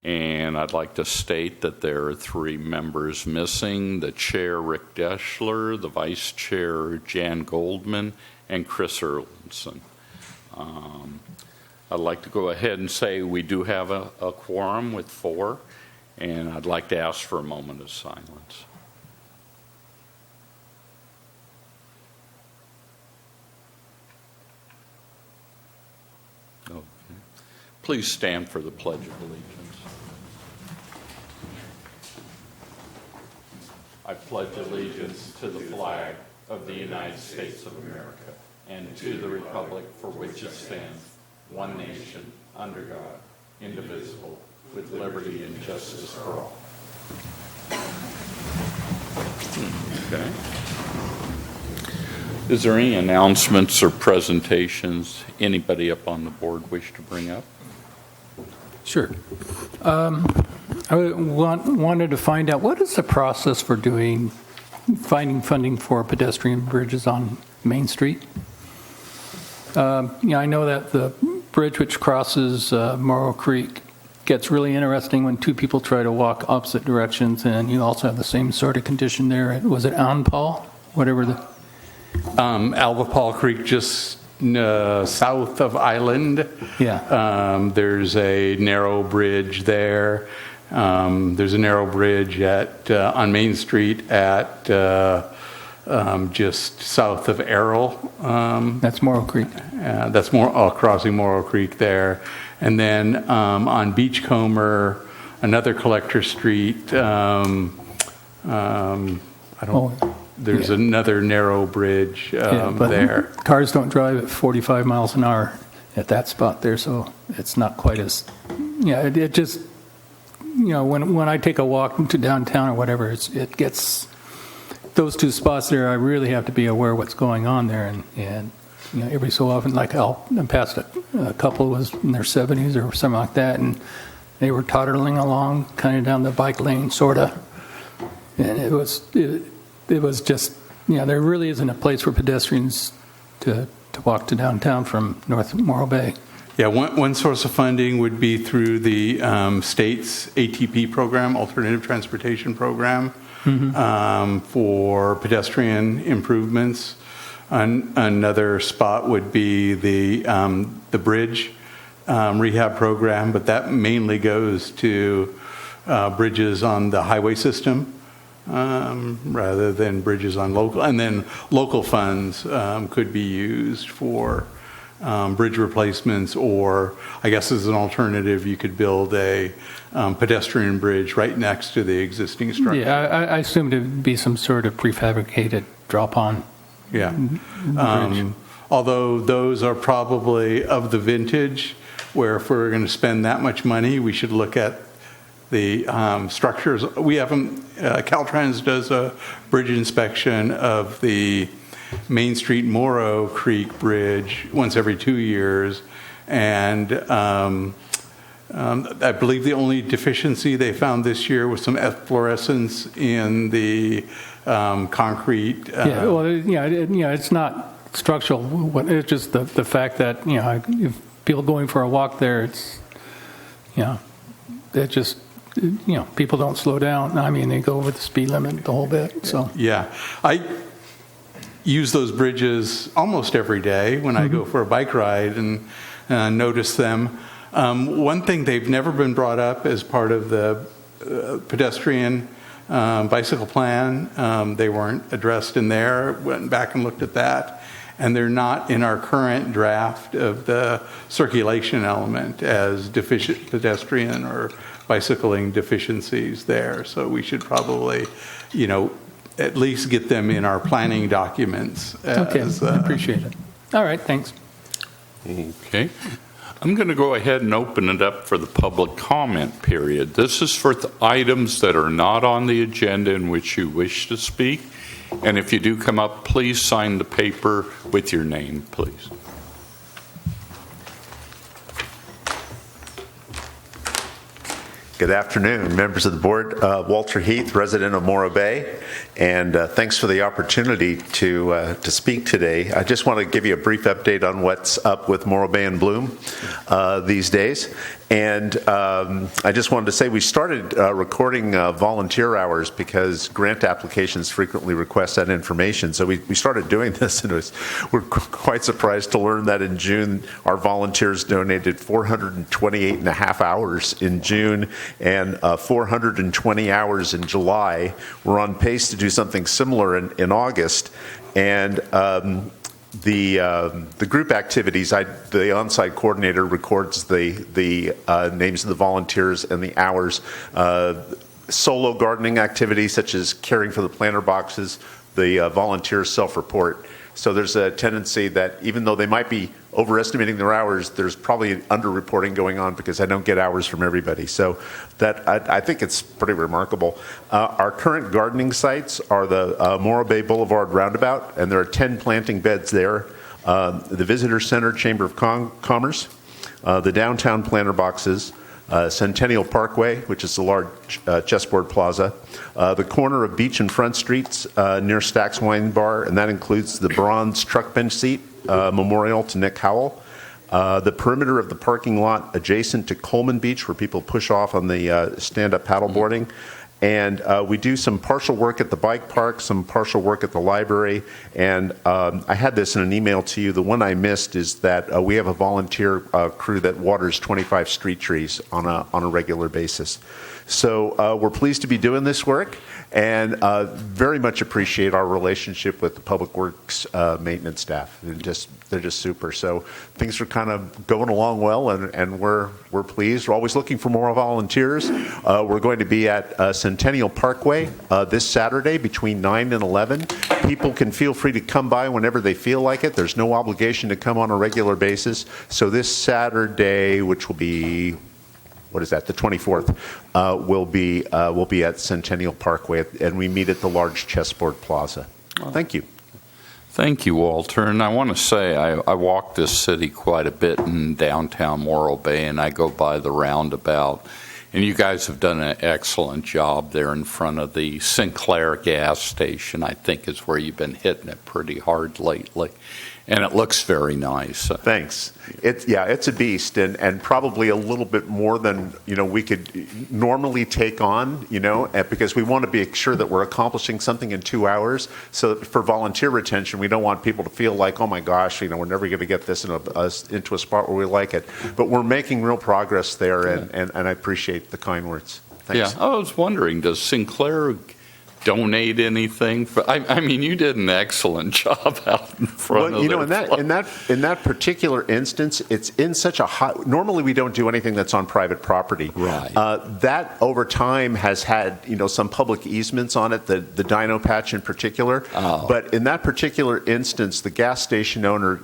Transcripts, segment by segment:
And I'd like to state that there are 3 members missing: the chair, Rick Deschler, the vice chair, Jan Goldman, and Chris Erlandson. I'd like to go ahead and say we do have a quorum with 4, and I'd like to ask for a moment of silence. Okay. Please stand for the Pledge of Allegiance. I pledge allegiance to the flag of the United States of America and to the republic for which it stands, one nation, under God, indivisible, with liberty and justice for all. Okay. Is there any announcements or presentations anybody up on the board wish to bring up? Sure. I wanted to find out, what is the process for finding funding for pedestrian bridges on Main Street? I know that the bridge which crosses Morrow Creek gets really interesting when 2 people try to walk opposite directions, and you also have the same sort of condition there. Was it Paul? Whatever the... Alva Paul Creek, just south of Island. Yeah. There's a narrow bridge there. There's a narrow bridge on Main Street at just south of Errol. That's Morrow Creek. That's crossing Morrow Creek there. And then on Beachcomber, another collector street. There's another narrow bridge there. Cars don't drive at 45 miles an hour at that spot there, so it's not quite as... it just... when I take a walk to downtown or whatever, it gets... Those 2 spots there, I really have to be aware of what's going on there. And every so often, like I passed a couple who was in their 70s or something like that, and they were toddling along kind of down the bike lane, sort of. And it was just, there really isn't a place for pedestrians to walk to downtown from North Morro Bay. Yeah, one source of funding would be through the state's ATP program, Alternative Transportation Program, for pedestrian improvements. Another spot would be the bridge rehab program, but that mainly goes to bridges on the highway system. Rather than bridges on local, and then local funds could be used for bridge replacements, or I guess as an alternative, you could build a pedestrian bridge right next to the existing structure. Yeah, I assumed it would be some sort of prefabricated drop-on. Yeah, although those are probably of the vintage where if we're going to spend that much money, we should look at the structures. We haven't, Caltrans does a bridge inspection of the Main Street Morrow Creek Bridge once every 2 years, and I believe the only deficiency they found this year was some efflorescence in the concrete. It's not structural. It's just the fact that if people going for a walk there, it's it just. People don't slow down. I mean, they go over the speed limit the whole bit. So yeah, I use those bridges almost every day when I go for a bike ride and notice them. One thing, they've never been brought up as part of the pedestrian bicycle plan. They weren't addressed in there. Went back and looked at that, and they're not in our current draft of the circulation element as deficient pedestrian or bicycling deficiencies there. So we should probably, at least get them in our planning documents. Okay, I appreciate it. All right, thanks. Okay. I'm going to go ahead and open it up for the public comment period. This is for items that are not on the agenda in which you wish to speak. And if you do come up, please sign the paper with your name, please. Good afternoon, members of the board. Walter Heath, resident of Morro Bay, and thanks for the opportunity to speak today. I just want to give you a brief update on what's up with Morro Bay in Bloom these days. And I just wanted to say we started recording volunteer hours because grant applications frequently request that information. So we started doing this, and we're quite surprised to learn that in June our volunteers donated 428 and a half hours in June and 420 hours in July. We're on pace to do something similar in August. And the group activities, the on-site coordinator records the names of the volunteers and the hours. Solo gardening activities such as caring for the planter boxes, the volunteers self-report. So there's a tendency that even though they might be overestimating their hours, there's probably underreporting going on because I don't get hours from everybody. So that I think it's pretty remarkable. Our current gardening sites are the Morro Bay Boulevard Roundabout, and there are 10 planting beds there. The Visitor Center, Chamber of Commerce, the downtown planter boxes, Centennial Parkway, which is the large chessboard plaza, the corner of Beach and Front Streets near Stack's Wine Bar, and that includes the bronze truck bench seat memorial to Nick Howell, the perimeter of the parking lot adjacent to Coleman Beach where people push off on the stand-up paddleboarding. And we do some partial work at the bike park, some partial work at the library. And I had this in an email to you. The one I missed is that we have a volunteer crew that waters 25 street trees on a regular basis. So we're pleased to be doing this work and very much appreciate our relationship with the Public Works maintenance staff. They're just super. So things are kind of going along well, and we're pleased. We're always looking for more volunteers. We're going to be at Centennial Parkway this Saturday between 9 and 11. People can feel free to come by whenever they feel like it. There's no obligation to come on a regular basis. So this Saturday, which will be the 24th, we'll be at Centennial Parkway, and we meet at the large chessboard plaza. Thank you. Thank you, Walter. And I want to say I walk this city quite a bit in downtown Morro Bay, and I go by the roundabout. And you guys have done an excellent job there in front of the Sinclair gas station, I think is where you've been hitting it pretty hard lately. And it looks very nice. Thanks. It's a beast, and probably a little bit more than we could normally take on, because we want to be sure that we're accomplishing something in 2 hours. So for volunteer retention, we don't want people to feel like, oh my gosh, we're never going to get this into a spot where we like it. But we're making real progress there, and I appreciate the kind words. Thanks. Yeah, I was wondering, does Sinclair donate anything? I mean, you did an excellent job out in front of in that particular instance, it's in such a hot. Normally, we don't do anything that's on private property. Right. That over time has had some public easements on it. The Dino Patch in particular. Oh. But in that particular instance, the gas station owner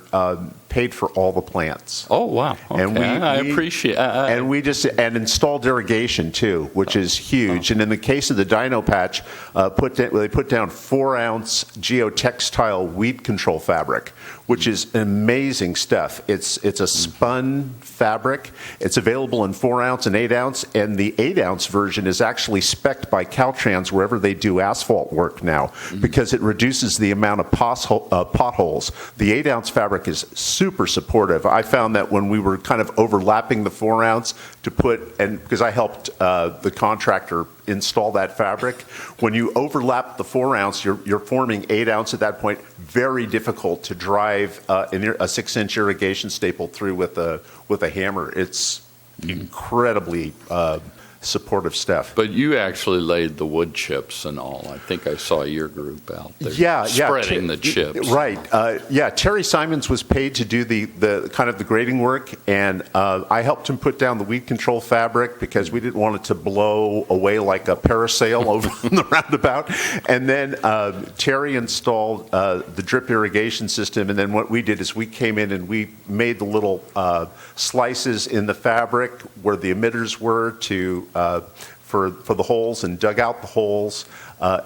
paid for all the plants. Oh wow! Okay. And I appreciate. And we and installed irrigation too, which is huge. And in the case of the Dino Patch, they put down 4-ounce geotextile weed control fabric, which is amazing stuff. It's a spun fabric. It's available in 4-ounce and 8-ounce, and the 8-ounce version is actually spec'd by Caltrans wherever they do asphalt work now, because it reduces the amount of potholes. The 8-ounce fabric is super supportive. I found that when we were kind of overlapping the 4-ounce because I helped the contractor install that fabric, when you overlap the 4-ounce, you're forming 8-ounce at that point. Very difficult to drive a 6-inch irrigation staple through with a hammer. It's incredibly supportive stuff. But you actually laid the wood chips and all. I think I saw your group out there spreading the chips. Right. Terry Simons was paid to do the kind of the grading work, and I helped him put down the weed control fabric because we didn't want it to blow away like a parasail over on the roundabout. And then Terry installed the drip irrigation system, and then what we did is we came in and we made the little slices in the fabric where the emitters were for the holes and dug out the holes,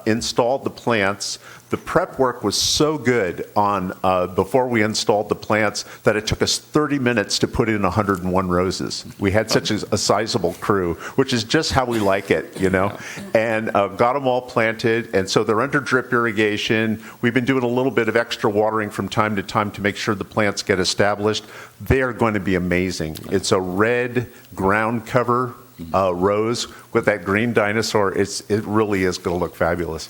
installed the plants. The prep work was so good on before we installed the plants that it took us 30 minutes to put in 101 roses. We had such a sizable crew, which is just how we like it, you know, and got them all planted. And so they're under drip irrigation. We've been doing a little bit of extra watering from time to time to make sure the plants get established. They are going to be amazing. It's a red ground cover rose with that green dinosaur. It really is going to look fabulous.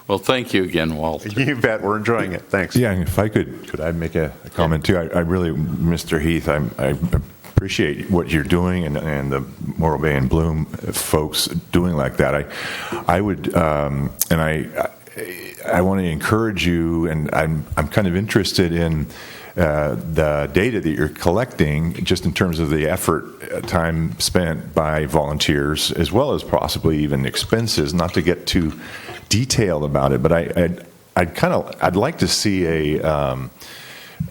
Well, thank you again, Walter. You bet. We're enjoying it. Thanks. Yeah, and if I could I make a comment too? I really, Mr. Heath, I appreciate what you're doing and the Morro Bay and Bloom folks doing like that. I would, and I want to encourage you, and I'm kind of interested in the data that you're collecting, just in terms of the effort, time spent by volunteers, as well as possibly even expenses. Not to get too detailed about it, but I'd like to see a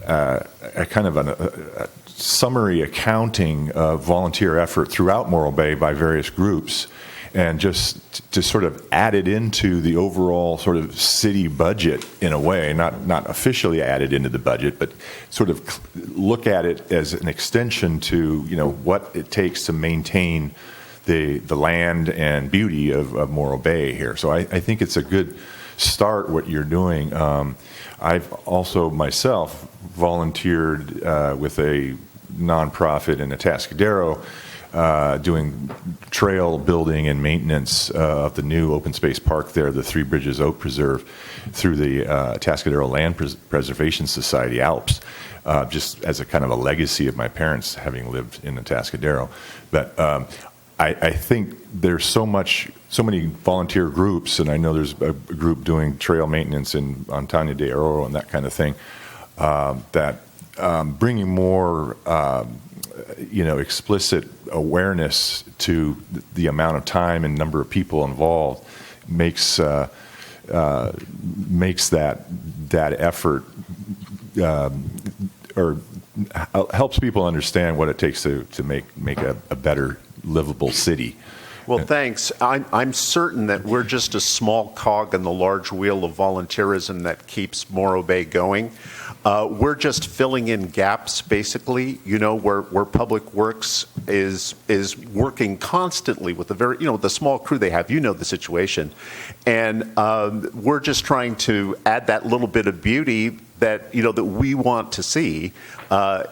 kind of a summary accounting of volunteer effort throughout Morro Bay by various groups, and just to sort of add it into the overall sort of city budget in a way, not officially added into the budget, but sort of look at it as an extension to, you know, what it takes to maintain the land and beauty of Morro Bay here. So I think it's a good start what you're doing. I've also myself volunteered with a nonprofit in Atascadero, doing trail building and maintenance of the new open space park there, the Three Bridges Oak Preserve, through the Atascadero Land Preservation Society, ALPS, just as a kind of a legacy of my parents having lived in Atascadero. But I think there's so many volunteer groups, and I know there's a group doing trail maintenance in Montaña de Oro and that kind of thing, that bringing more explicit awareness to the amount of time and number of people involved makes that effort or helps people understand what it takes to make a better livable city. Well, thanks. I'm certain that we're just a small cog in the large wheel of volunteerism that keeps Morro Bay going. We're just filling in gaps, basically, you know, where Public Works is working constantly with the small crew they have. You know the situation. And we're just trying to add that little bit of beauty that we want to see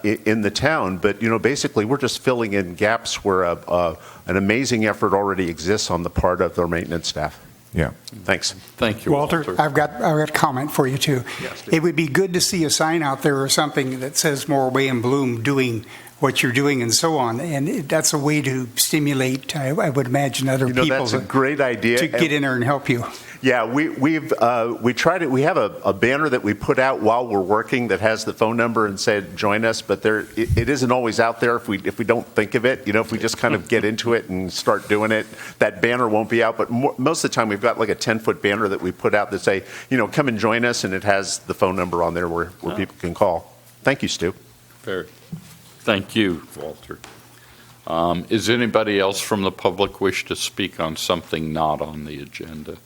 in the town. But, basically we're just filling in gaps where an amazing effort already exists on the part of their maintenance staff. Yeah. Thanks. Thank you, Walter. I've got a comment for you too. Yes, it would be good to see a sign out there or something that says Morro Bay and Bloom doing what you're doing and so on, and that's a way to stimulate, I would imagine, other people. That's a great idea. To get in there and help you. Yeah, we tried it. We have a banner that we put out while we're working that has the phone number and said join us, but it isn't always out there if we don't think of it. If we just kind of get into it and start doing it, that banner won't be out. But most of the time we've got like a 10-foot banner that we put out that say, come and join us, and it has the phone number on there where people can call. Thank you, Stu. Fair. Thank you, Walter. Is anybody else from the public wish to speak on something not on the agenda?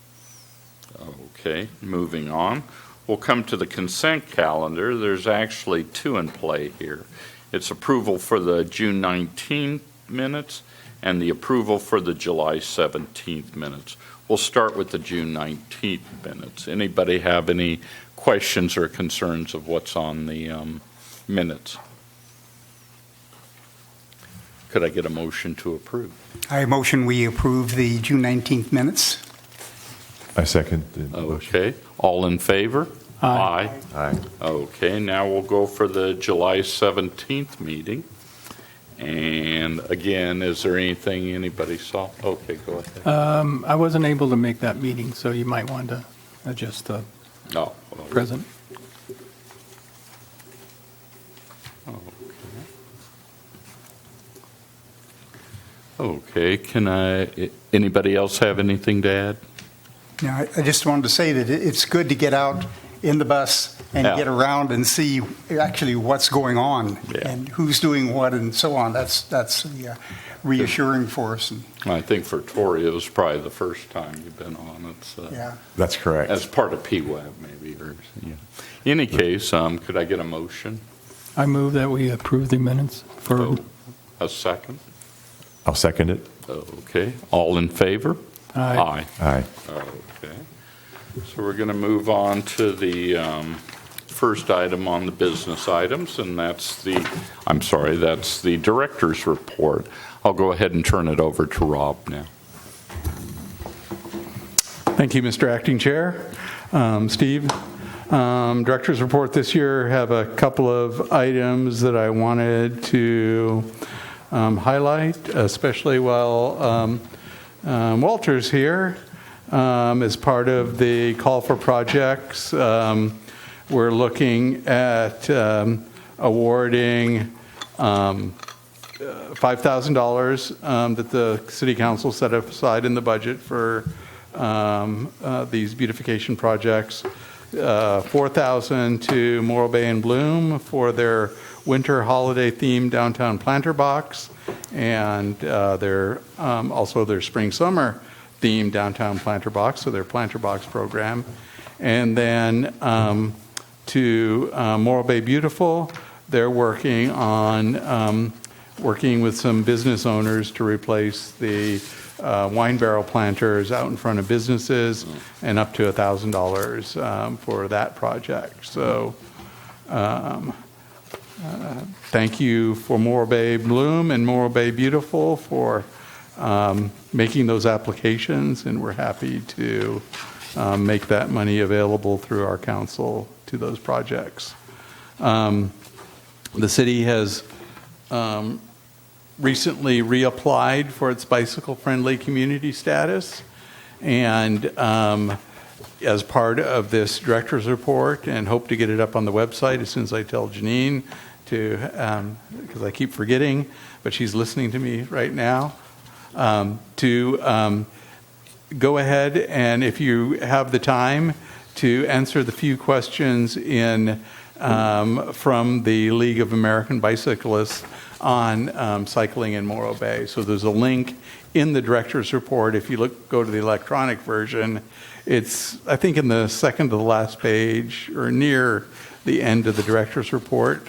Okay, moving on. We'll come to the consent calendar. There's actually two in play here. It's approval for the June 19th minutes and the approval for the July 17th minutes. We'll start with the June 19th minutes. Anybody have any questions or concerns of what's on the minutes? Could I get a motion to approve? I motion we approve the June 19th minutes. I second the motion. Okay. All in favor? Aye. Aye. Okay, now we'll go for the July 17th meeting. And again, is there anything anybody saw? Okay, go ahead. I wasn't able to make that meeting, so you might want to adjust the No. present. Okay, anybody else have anything to add? Now, I just wanted to say that it's good to get out in the bus and Yeah. get around and see actually what's going on Yeah. and who's doing what and so on. That's reassuring for us. And, I think for Tori, it was probably the first time you've been on it. yeah. That's correct. As part of PWAB, maybe. Or, yeah. In any case, could I get a motion? I move that we approve the minutes for, Oh, a second? I'll second it. Okay. All in favor? Aye. Aye. Okay. So we're going to move on to the first item on the business items, and that's the director's report. I'll go ahead and turn it over to Rob now. Thank you, Mr. Acting Chair. Steve, Director's report this year have a couple of items that I wanted to highlight, especially while Walter's here. As part of the call for projects, we're looking at awarding $5,000 that the City Council set aside in the budget for these beautification projects. $4,000 to Morro Bay and Bloom for their winter holiday themed downtown planter box, and also their spring summer themed downtown planter box, so their planter box program. And then to Morro Bay Beautiful, they're working on working with some business owners to replace the wine barrel planters out in front of businesses, and up to $1,000 for that project. So thank you for Morro Bay Bloom and Morro Bay Beautiful for making those applications, and we're happy to make that money available through our council to those projects. The city has recently reapplied for its bicycle-friendly community status, and as part of this director's report, and hope to get it up on the website as soon as I tell Janine to, because I keep forgetting, but she's listening to me right now, to go ahead and, if you have the time, to answer the few questions in from the League of American Bicyclists on cycling in Morro Bay. So there's a link in the director's report. If you go to the electronic version, it's, I think, in the second to the last page or near the end of the director's report,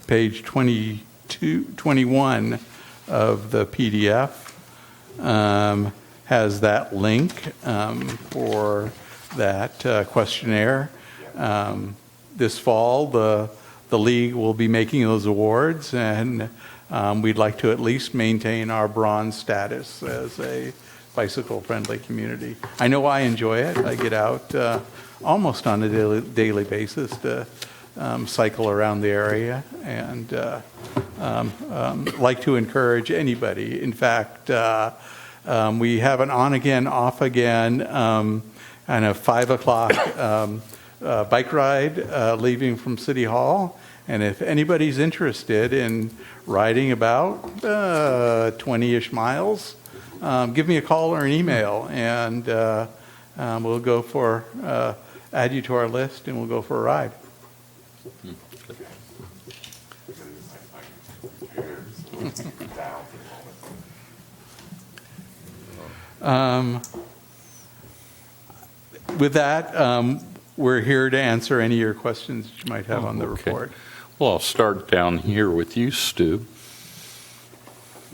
page 21 of the PDF has that link for that questionnaire. This fall, the league will be making those awards, and we'd like to at least maintain our bronze status as a bicycle-friendly community. I know I enjoy it. I get out almost on a daily basis to cycle around the area, and like to encourage anybody. In fact, we have an on-again, off-again, and a 5 o'clock bike ride leaving from City Hall. And if anybody's interested in riding about 20-ish miles, give me a call or an email, and we'll go for, add you to our list, and we'll go for a ride. With that, we're here to answer any of your questions that you might have on the Okay. report. Well, I'll start down here with you, Stu.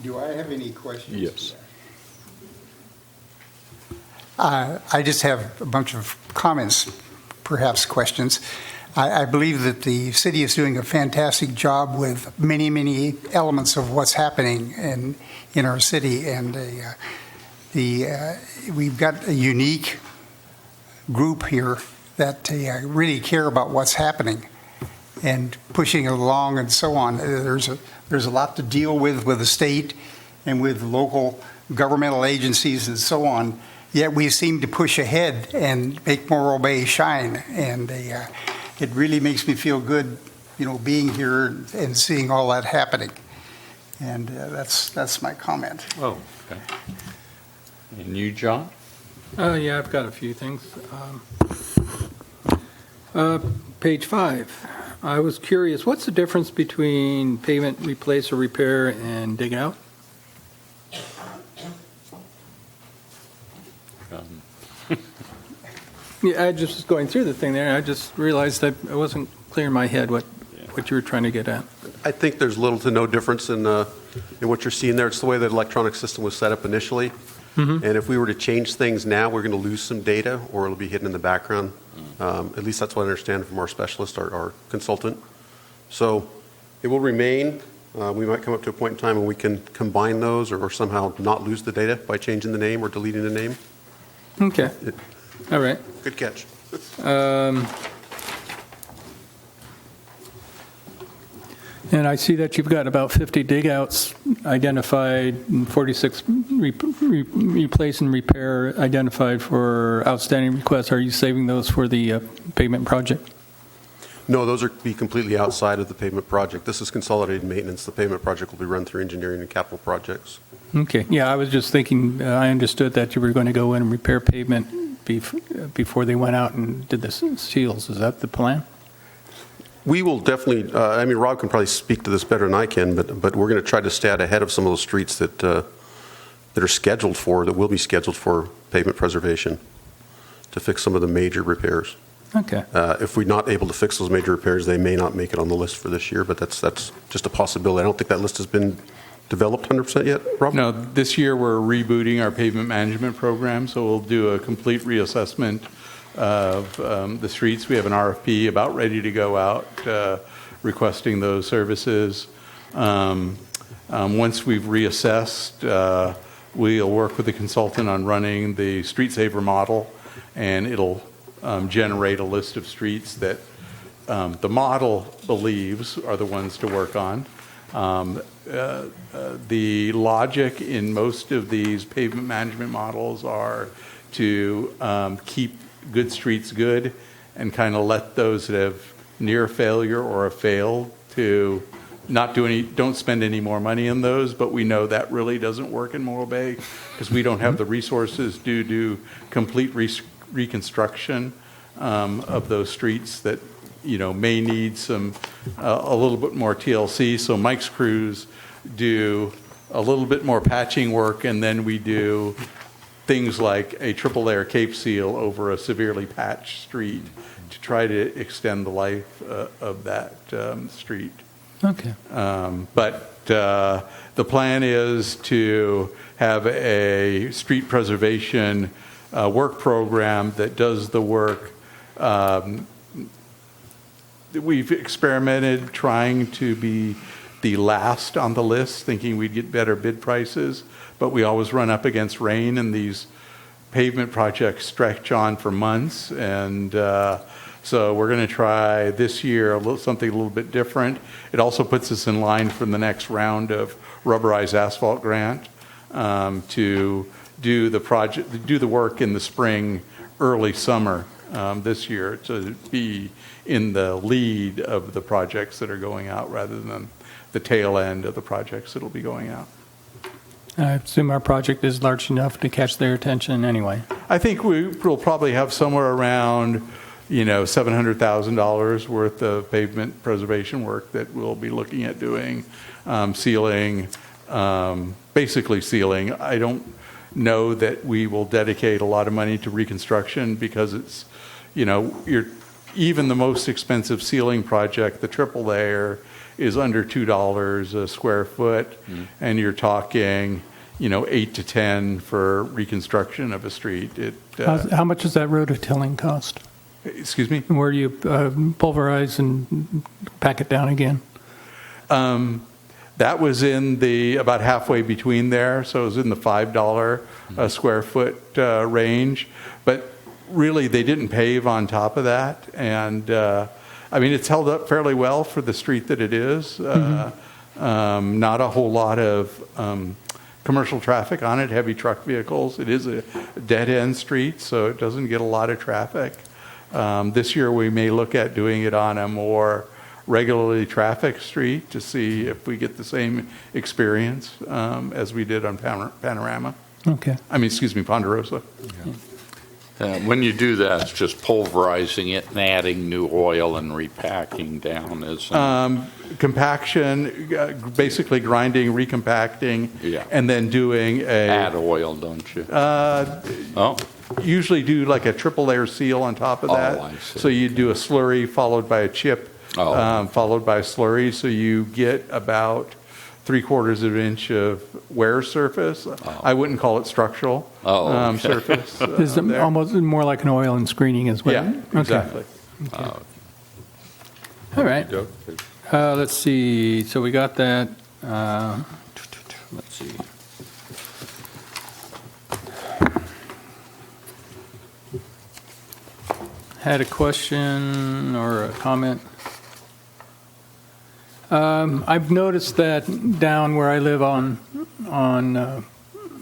Do I have any questions? Yes. I just have a bunch of comments, perhaps questions. I believe that the city is doing a fantastic job with many, many elements of what's happening in our city, and we've got a unique group here that really care about what's happening and pushing it along and so on. There's a lot to deal with the state and with local governmental agencies and so on. Yet we seem to push ahead and make Morro Bay shine, and it really makes me feel good, being here and seeing all that happening. And that's my comment. Oh, okay. And you, John? yeah, I've got a few things. Page 5. I was curious, what's the difference between pavement replace or repair and dig out? Yeah, I just was going through the thing there. I just realized that it wasn't clear in my head what you were trying to get at. I think there's little to no difference in what you're seeing there. It's the way the electronic system was set up initially. And if we were to change things now, we're going to lose some data, or it'll be hidden in the background. At least that's what I understand from our specialist, our consultant. So it will remain. We might come up to a point in time when we can combine those or somehow not lose the data by changing the name or deleting the name. Okay. All right. Good catch. And I see that you've got about 50 dig outs identified and 46 replace and repair identified for outstanding requests. Are you saving those for the pavement project? No, those are be completely outside of the pavement project. This is consolidated maintenance. The pavement project will be run through engineering and capital projects. Okay. Yeah, I was just thinking, I understood that you were going to go in and repair pavement before they went out and did the seals. Is that the plan? We will definitely, Rob can probably speak to this better than I can, but we're going to try to stay out ahead of some of those streets that are scheduled that will be scheduled for pavement preservation to fix some of the major repairs. Okay. If we're not able to fix those major repairs, they may not make it on the list for this year, but that's just a possibility. I don't think that list has been developed 100% yet, Rob? No, this year we're rebooting our pavement management program, so we'll do a complete reassessment of the streets. We have an RFP about ready to go out, requesting those services. Once we've reassessed, we'll work with the consultant on running the Street Saver model, and it'll generate a list of streets that the model believes are the ones to work on. The logic in most of these pavement management models are to keep good streets good and kind of let those that have near failure or have failed to don't spend any more money in those, but we know that really doesn't work in Morro Bay because we don't have the resources to do complete reconstruction of those streets that may need some a little bit more TLC. So Mike's crews do a little bit more patching work, and then we do things like a triple layer cape seal over a severely patched street to try to extend the life of that street. Okay. But the plan is to have a street preservation work program that does the work. We've experimented trying to be the last on the list, thinking we'd get better bid prices, but we always run up against rain, and these pavement projects stretch on for months. And so we're going to try this year something a little bit different. It also puts us in line for the next round of rubberized asphalt grant to do the work in the spring, early summer this year, to be in the lead of the projects that are going out rather than the tail end of the projects that will be going out. I assume our project is large enough to catch their attention anyway. I think we'll probably have somewhere around, $700,000 worth of pavement preservation work that we'll be looking at doing, sealing, basically sealing. I don't know that we will dedicate a lot of money to reconstruction because it's, even the most expensive sealing project, the triple layer, is under $2 a square foot, and you're talking, 8 to 10 for reconstruction of a street. How much does that rototilling cost? Excuse me? Where do you pulverize and pack it down again? That was in about halfway between there, so it was in the $5 a square foot range. But really, they didn't pave on top of that, and it's held up fairly well for the street that it is. Not a whole lot of commercial traffic on it, heavy truck vehicles. It is a dead-end street, so it doesn't get a lot of traffic. This year, we may look at doing it on a more regularly trafficked street to see if we get the same experience as we did on Panorama. Okay. Ponderosa. Yeah. When you do that, it's just pulverizing it and adding new oil and repacking down, isn't it? Compaction, basically grinding, recompacting, Yeah. and then doing Add oil, don't you? Oh, usually do like a triple layer seal on top of Oh, that. I see. So you do a slurry followed by a chip, Oh. followed by a slurry. So you get about 3/4 of an inch of wear surface. I wouldn't call it structural Oh, okay. surface. Is it there. almost more like an oil and screening as well? Yeah, Okay. exactly. All right. okay. Let's see. So we got that. Let's see. Had a question or a comment. I've noticed that down where I live on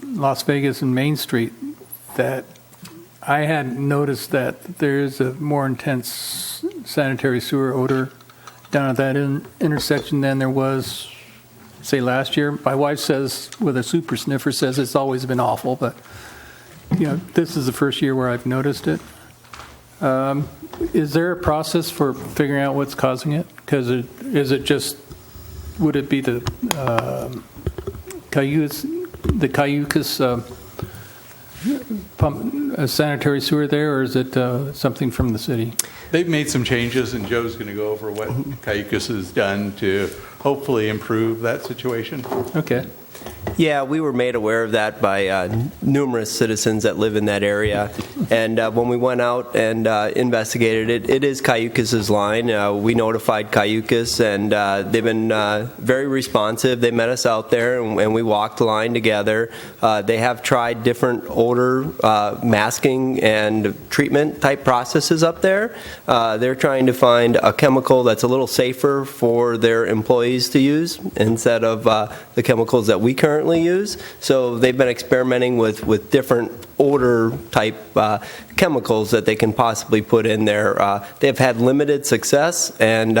Las Vegas and Main Street, that I hadn't noticed that there is a more intense sanitary sewer odor down at that intersection than there was, say, last year. My wife says, with a super sniffer, says it's always been awful, but this is the first year where I've noticed it. Is there a process for figuring out what's causing it? Because is it just, would it be the Cayucas pump sanitary sewer there, or is it something from the city? They've made some changes, and Joe's going to go over what Cayucas has done to hopefully improve that situation. Okay. Yeah, we were made aware of that by numerous citizens that live in that area. And when we went out and investigated it, it is Cayucas' line. We notified Cayucas, and they've been very responsive. They met us out there, and we walked the line together. They have tried different odor masking and treatment type processes up there. They're trying to find a chemical that's a little safer for their employees to use instead of the chemicals that we currently use. So they've been experimenting with different odor type chemicals that they can possibly put in there. They've had limited success, and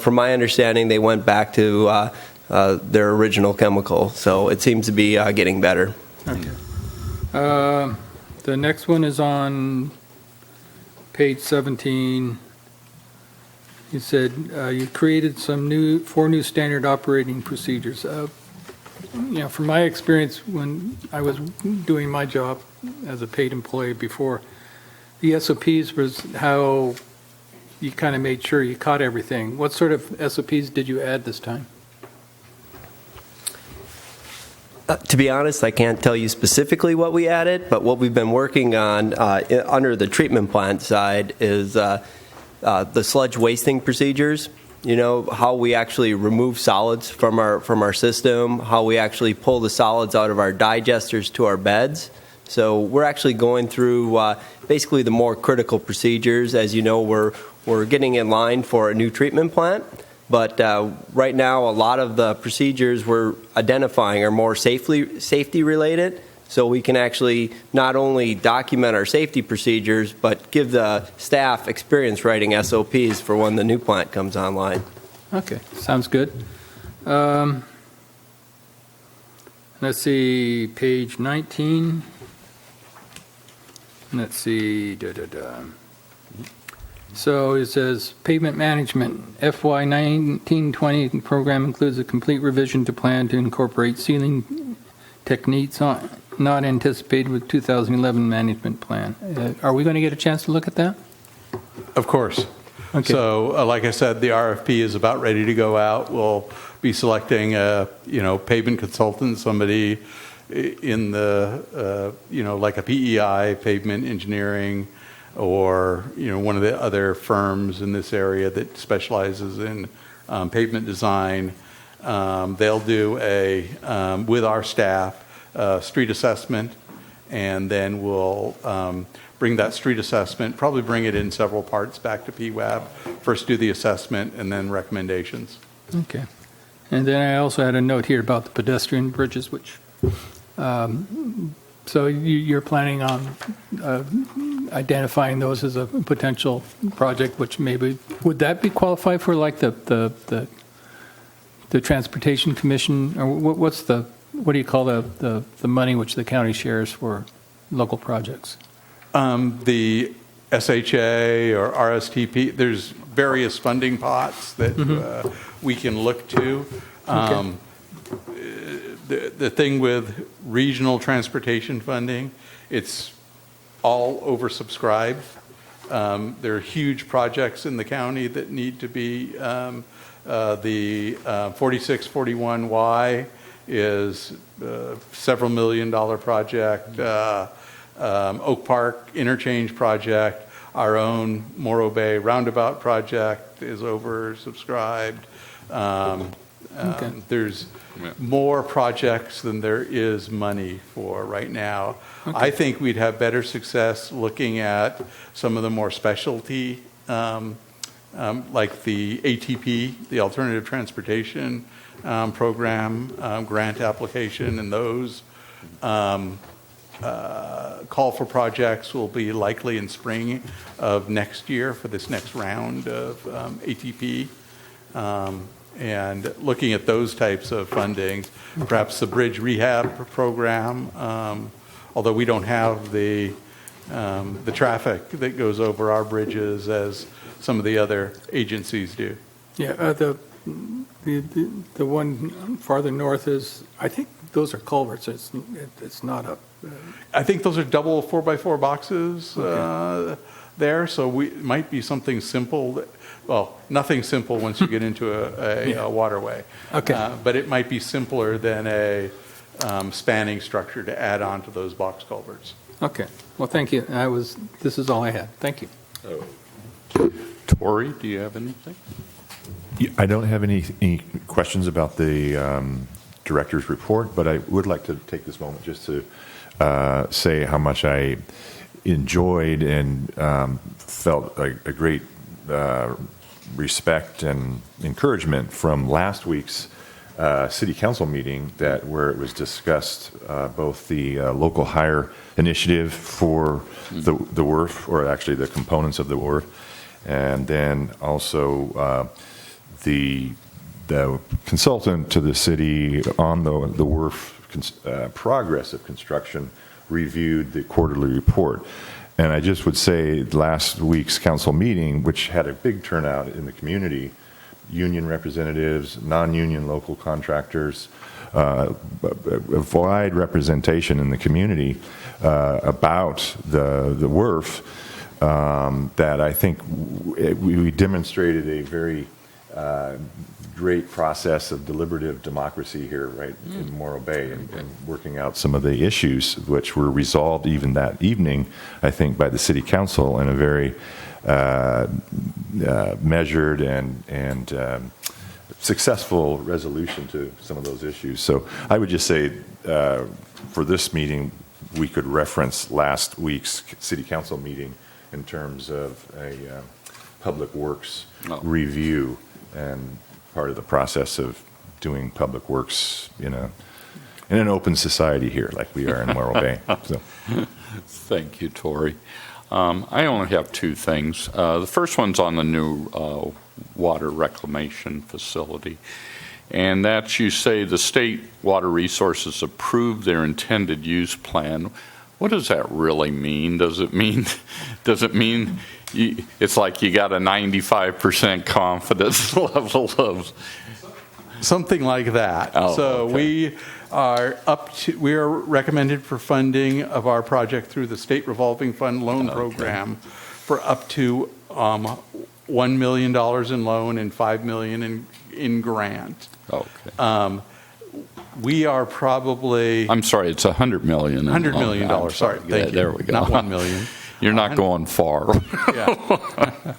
from my understanding, they went back to their original chemical. So it seems to be getting better. Okay. The next one is on page 17. You said you created four new standard operating procedures. From my experience when I was doing my job as a paid employee before, the SOPs was how you kind of made sure you caught everything. What sort of SOPs did you add this time? To be honest, I can't tell you specifically what we added, but what we've been working on under the treatment plant side is the sludge wasting procedures. How we actually remove solids from our system, how we actually pull the solids out of our digesters to our beds. So we're actually going through basically the more critical procedures. As you know, we're getting in line for a new treatment plant. But right now, a lot of the procedures we're identifying are more safety related. So we can actually not only document our safety procedures, but give the staff experience writing SOPs for when the new plant comes online. Okay, sounds good. Let's see, page 19. Let's see, So it says pavement management, FY 1920 program includes a complete revision to plan to incorporate sealing techniques not anticipated with 2011 management plan. Are we going to get a chance to look at that? Of course. Okay. So, like I said, the RFP is about ready to go out. We'll be selecting a, pavement consultant, somebody in the, like a PEI, pavement engineering, or, one of the other firms in this area that specializes in pavement design. They'll do with our staff, street assessment, and then we'll bring that street assessment, probably bring it in several parts back to PWAB. First do the assessment and then recommendations. Okay. And then I also had a note here about the pedestrian bridges, which, so you're planning on identifying those as a potential project, which maybe, would that be qualified for like the Transportation Commission, or what do you call the money which the county shares for local projects? The SHA or RSTP, there's various funding pots that we can look to. The thing with regional transportation funding, it's all oversubscribed. There are huge projects in the county that need to be, the 4641Y is several $1 million project. Oak Park Interchange project, our own Morro Bay Roundabout project is oversubscribed. There's more projects than there is money for right now. I think we'd have better success looking at some of the more specialty, like the ATP, the Alternative Transportation Program grant application, and those call for projects will be likely in spring of next year for this next round of ATP. And looking at those types of funding, perhaps the bridge rehab program, although we don't have the traffic that goes over our bridges as some of the other agencies do. Yeah, the one farther north is, I think those are culverts. It's not a. I think those are double 4x4 boxes there, so it might be something simple. Well, nothing simple once you get into a waterway. Okay. But it might be simpler than a spanning structure to add on to those box culverts. Okay. Well, thank you. This is all I had. Thank you. Tori, do you have anything? I don't have any questions about the director's report, but I would like to take this moment just to say how much I enjoyed and felt a great respect and encouragement from last week's city council meeting, where it was discussed both the local hire initiative for the WRF, or actually the components of the WRF, and then also the consultant to the city on the WRF progress of construction reviewed the quarterly report. And I just would say last week's council meeting, which had a big turnout in the community, union representatives, non-union local contractors, a wide representation in the community about the WRF, that I think we demonstrated a very great process of deliberative democracy here, right, in Morro Bay, and working out some of the issues which were resolved even that evening, I think, by the city council in a very measured and successful resolution to some of those issues. So I would just say for this meeting, we could reference last week's city council meeting in terms of a public works review and part of the process of doing public works in an open society here, like we are in Morro Bay. So. Thank you, Tori. I only have two things. The first one's on the new water reclamation facility, and that's, you say the state water resources approved their intended use plan. What does that really mean? Does it mean it's like you got a 95% confidence level of something like that? Oh, so okay. we are recommended for funding of our project through the state revolving fund loan program for up to $1 million in loan and $5 million in grant. Okay. We are probably I'm sorry, it's $100 million. $100 million. Sorry, thank you. There we go. Not $1 million. You're not going far. Yeah.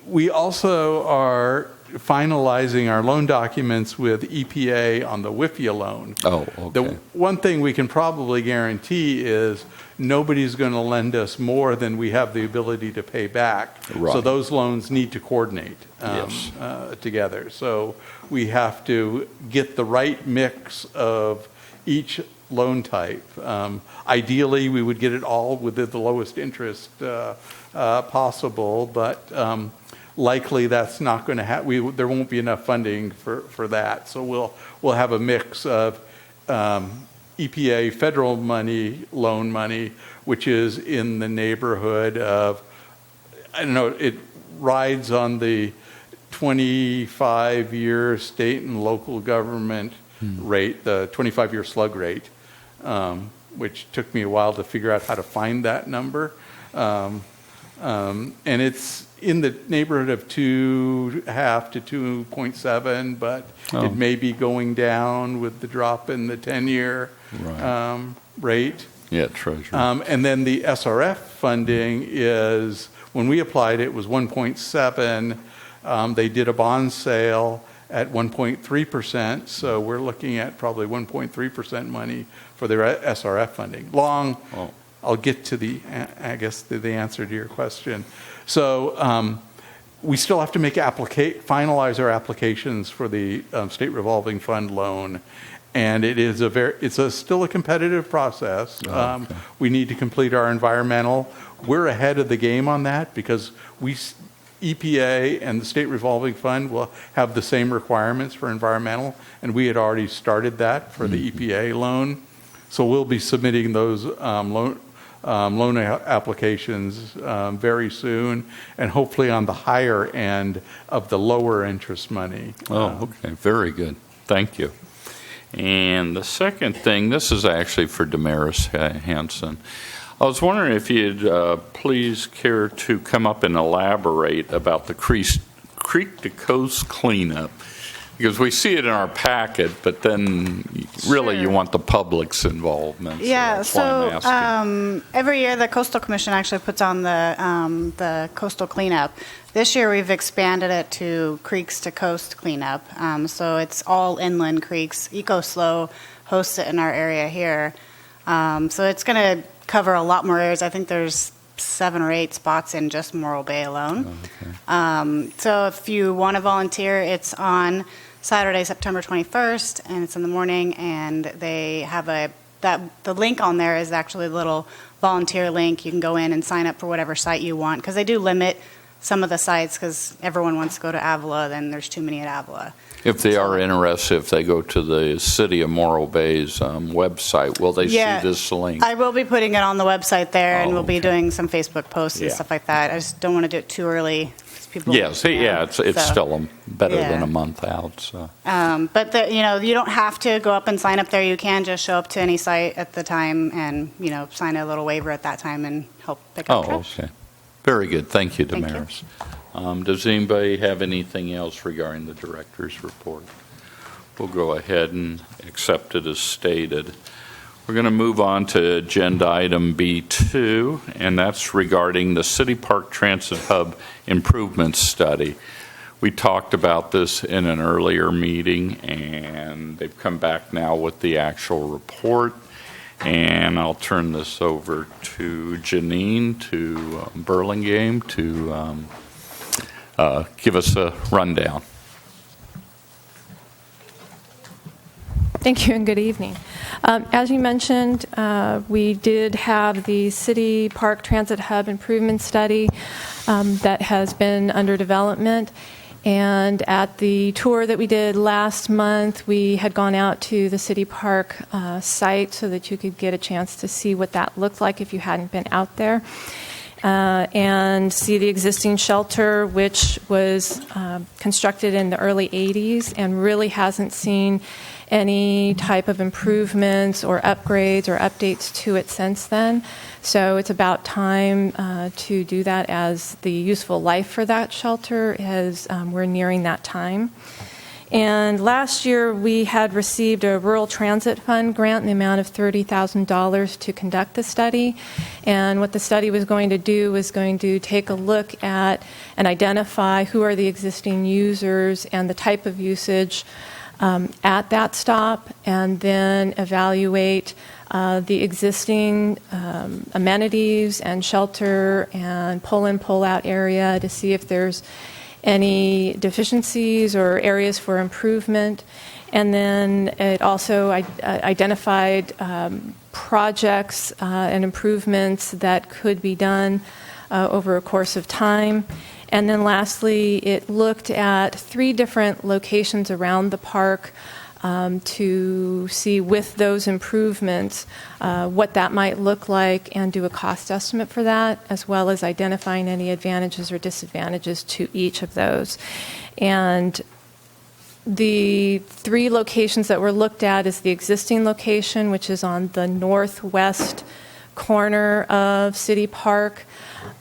We also are finalizing our loan documents with EPA on the WIFIA loan. Oh, okay. The one thing we can probably guarantee is nobody's going to lend us more than we have the ability to pay back. Right. So those loans need to coordinate Yes. together. So we have to get the right mix of each loan type. Ideally, we would get it all with the lowest interest possible, but likely that's not going to happen. There won't be enough funding for that. So we'll have a mix of EPA federal money, loan money, which is in the neighborhood of, I don't know, it rides on the 25-year state and local government rate, the 25-year slug rate, which took me a while to figure out how to find that number. And it's in the neighborhood of 2.5 to 2.7, but it may be going down with the drop in the 10-year rate. Yeah, Treasury. And then the SRF funding is, when we applied, it was 1.7. They did a bond sale at 1.3%, so we're looking at probably 1.3% money for their SRF funding. I'll get to the answer to your question. So we still have to finalize our applications for the state revolving fund loan, and it's still a competitive process. We need to complete our environmental. We're ahead of the game on that because EPA and the state revolving fund will have the same requirements for environmental, and we had already started that for the EPA loan. So we'll be submitting those loan applications very soon, and hopefully on the higher end of the lower interest money. Okay, very good. Thank you. And the second thing, this is actually for Damaris Hanson. I was wondering if you'd please care to come up and elaborate about the Creek to Coast cleanup, because we see it in our packet, but then really you want the public's involvement. Yeah, that's why I'm asking. Every year the Coastal Commission actually puts on the coastal cleanup. This year we've expanded it to Creeks to Coast cleanup. So it's all inland creeks. EcoSlow hosts it in our area here. So it's going to cover a lot more areas. I think there's 7 or 8 spots in just Morro Bay alone. So if you want to volunteer, it's on Saturday, September 21st, and it's in the morning, and they have the link on there is actually a little volunteer link. You can go in and sign up for whatever site you want, because they do limit some of the sites, because everyone wants to go to Avila, then there's too many at Avila. If they are interested, if they go to the City of Morro Bay's website, will they see this link? I will be putting it on the website there, and we'll be doing some Facebook posts and stuff like that. I just don't want to do it too early. People, it's still better than a month out. So. But you don't have to go up and sign up there. You can just show up to any site at the time and sign a little waiver at that time and help pick up trash. Okay. Very good. Thank you, Thank you. Damaris. Does anybody have anything else regarding the director's report? We'll go ahead and accept it as stated. We're going to move on to agenda item B2, and that's regarding the City Park Transit Hub Improvement Study. We talked about this in an earlier meeting, and they've come back now with the actual report. And I'll turn this over to Janine to Burlingame to give us a rundown. Thank you and good evening. As you mentioned, we did have the City Park Transit Hub Improvement Study that has been under development. And at the tour that we did last month, we had gone out to the City Park site so that you could get a chance to see what that looked like if you hadn't been out there. And see the existing shelter, which was constructed in the early 80s and really hasn't seen any type of improvements or upgrades or updates to it since then. So it's about time to do that, as the useful life for that shelter we're nearing that time. And last year we had received a Rural Transit Fund grant in the amount of $30,000 to conduct the study. And what the study was going to do was going to take a look at and identify who are the existing users and the type of usage at that stop, and then evaluate the existing amenities and shelter and pull-in, pull-out area to see if there's any deficiencies or areas for improvement. And then it also identified projects and improvements that could be done over a course of time. And then lastly, it looked at 3 different locations around the park to see with those improvements what that might look like and do a cost estimate for that, as well as identifying any advantages or disadvantages to each of those. And the 3 locations that were looked at is the existing location, which is on the northwest corner of City Park,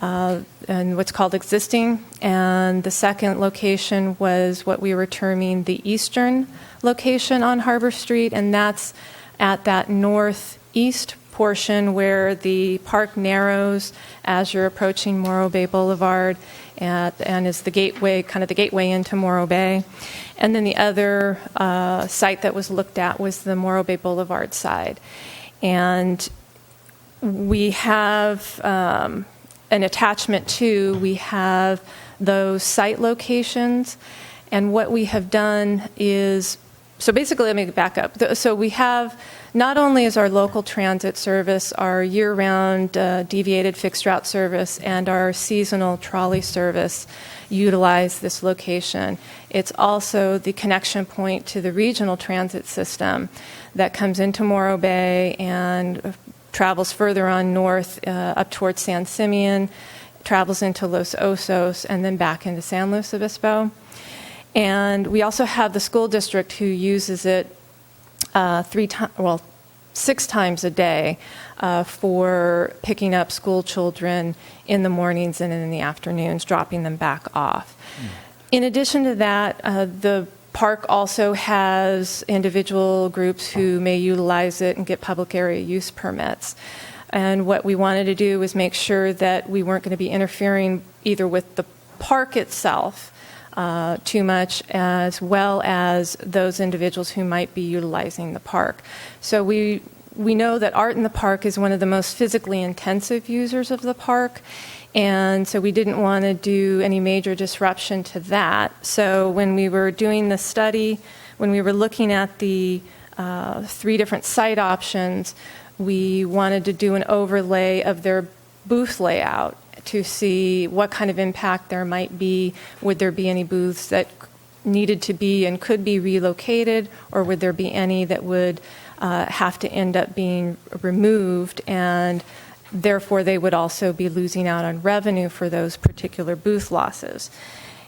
and what's called existing. And the second location was what we were terming the eastern location on Harbor Street, and that's at that northeast portion where the park narrows as you're approaching Morro Bay Boulevard, and is the gateway, kind of the gateway into Morro Bay. And then the other site that was looked at was the Morro Bay Boulevard side. And we have an attachment to, we have those site locations. And what we have done is, so basically, let me back up. So we have, not only is our local transit service, our year-round deviated fixed route service, and our seasonal trolley service utilize this location. It's also the connection point to the regional transit system that comes into Morro Bay and travels further on north up towards San Simeon, travels into Los Osos, and then back into San Luis Obispo. And we also have the school district who uses it 6 times a day for picking up school children in the mornings and in the afternoons, dropping them back off. In addition to that, the park also has individual groups who may utilize it and get public area use permits. And what we wanted to do was make sure that we weren't going to be interfering either with the park itself too much, as well as those individuals who might be utilizing the park. So we know that Art in the Park is one of the most physically intensive users of the park, and so we didn't want to do any major disruption to that. So when we were doing the study, when we were looking at the 3 different site options, we wanted to do an overlay of their booth layout to see what kind of impact there might be. Would there be any booths that needed to be and could be relocated, or would there be any that would have to end up being removed, and therefore they would also be losing out on revenue for those particular booth losses.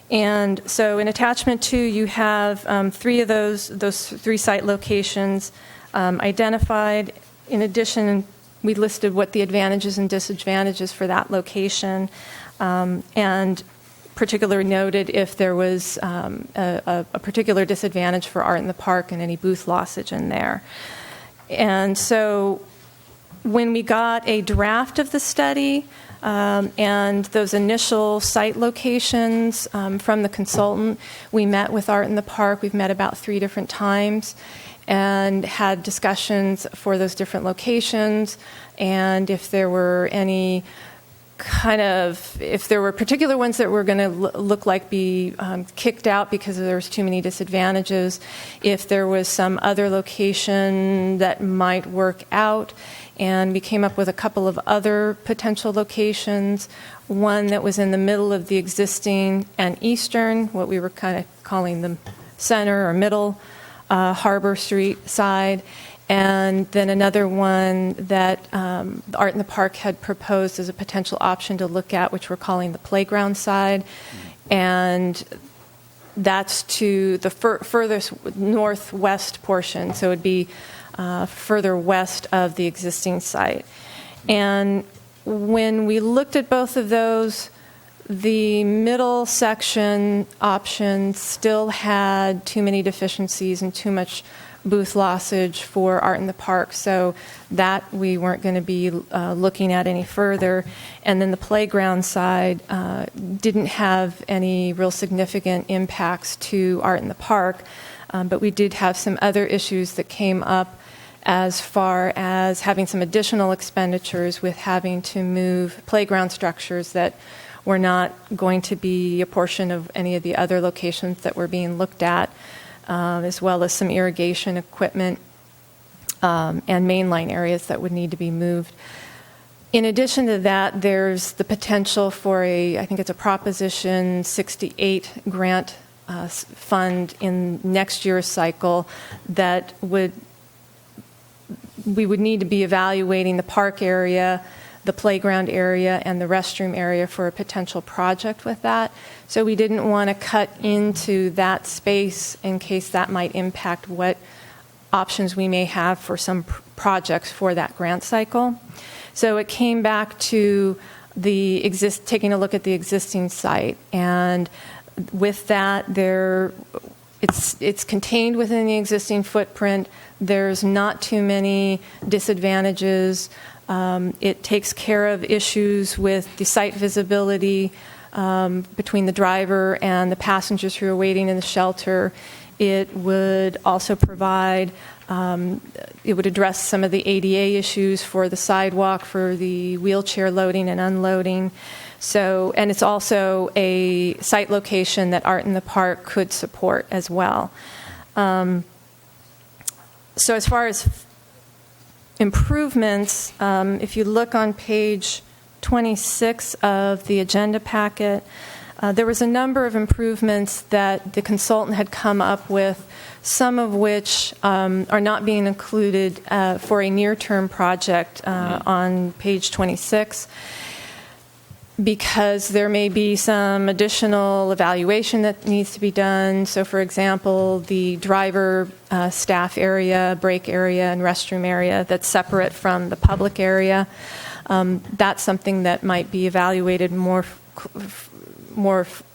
And so in attachment 2, you have 3 of those 3 site locations identified. In addition, we listed what the advantages and disadvantages for that location, and particularly noted if there was a particular disadvantage for Art in the Park and any booth lossage in there. And so when we got a draft of the study and those initial site locations from the consultant, we met with Art in the Park. We've met about 3 different times and had discussions for those different locations, and if there were any if there were particular ones that were going to look like be kicked out because there's too many disadvantages, if there was some other location that might work out. And we came up with a couple of other potential locations, one that was in the middle of the existing and eastern, what we were kind of calling the center or middle Harbor Street side, and then another one that Art in the Park had proposed as a potential option to look at, which we're calling the playground side. And that's to the furthest northwest portion, so it would be further west of the existing site. And when we looked at both of those, the middle section option still had too many deficiencies and too much booth lossage for Art in the Park, so that we weren't going to be looking at any further. And then the playground side didn't have any real significant impacts to Art in the Park, but we did have some other issues that came up as far as having some additional expenditures with having to move playground structures that were not going to be a portion of any of the other locations that were being looked at, as well as some irrigation equipment and mainline areas that would need to be moved. In addition to that, there's the potential for I think it's a Proposition 68 grant fund in next year's cycle that we would need to be evaluating the park area, the playground area, and the restroom area for a potential project with that. So we didn't want to cut into that space in case that might impact what options we may have for some projects for that grant cycle. So it came back to taking a look at the existing site, and with that, it's contained within the existing footprint. There's not too many disadvantages. It takes care of issues with the site visibility between the driver and the passengers who are waiting in the shelter. It would also provide, it would address some of the ADA issues for the sidewalk, for the wheelchair loading and unloading. So, and it's also a site location that Art in the Park could support as well. So as far as improvements, if you look on page 26 of the agenda packet, there was a number of improvements that the consultant had come up with, some of which are not being included for a near-term project on page 26, because there may be some additional evaluation that needs to be done. So, for example, the driver staff area, break area, and restroom area that's separate from the public area, that's something that might be evaluated more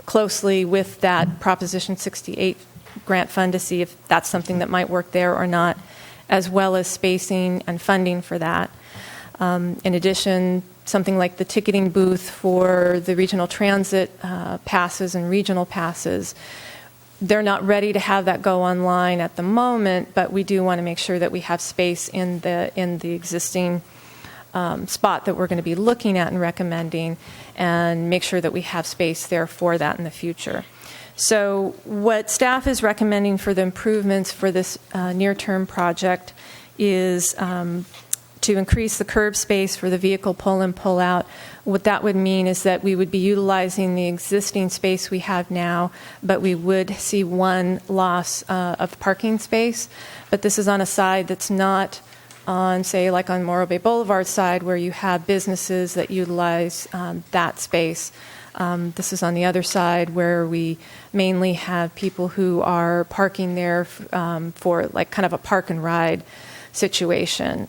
closely with that Proposition 68 grant fund to see if that's something that might work there or not, as well as spacing and funding for that. In addition, something like the ticketing booth for the regional transit passes and regional passes, they're not ready to have that go online at the moment, but we do want to make sure that we have space in the existing spot that we're going to be looking at and recommending, and make sure that we have space there for that in the future. So what staff is recommending for the improvements for this near-term project is to increase the curb space for the vehicle pull and pull out. What that would mean is that we would be utilizing the existing space we have now, but we would see one loss of parking space. But this is on a side that's not on, say, like on Morro Bay Boulevard side, where you have businesses that utilize that space. This is on the other side, where we mainly have people who are parking there for like kind of a park and ride situation,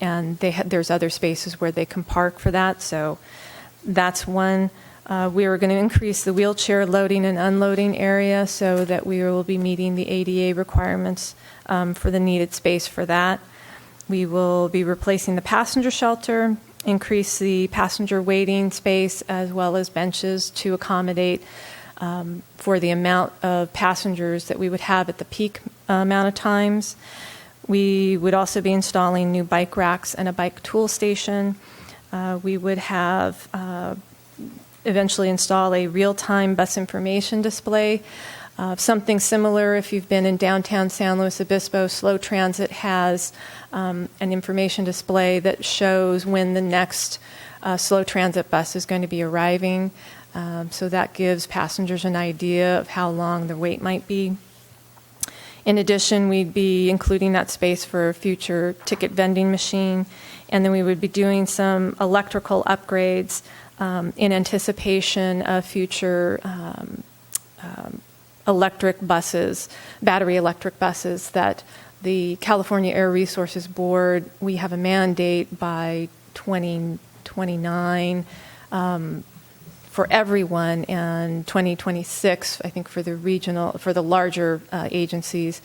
and there's other spaces where they can park for that. So that's one. We are going to increase the wheelchair loading and unloading area so that we will be meeting the ADA requirements for the needed space for that. We will be replacing the passenger shelter, increase the passenger waiting space as well as benches to accommodate for the amount of passengers that we would have at the peak amount of times. We would also be installing new bike racks and a bike tool station. We would have eventually install a real-time bus information display. Something similar, if you've been in downtown San Luis Obispo, Slow Transit has an information display that shows when the next Slow Transit bus is going to be arriving. So that gives passengers an idea of how long the wait might be. In addition, we'd be including that space for a future ticket vending machine, and then we would be doing some electrical upgrades in anticipation of future electric buses, battery electric buses that the California Air Resources Board, we have a mandate by 2029 for everyone, and 2026, I think, for the larger agencies,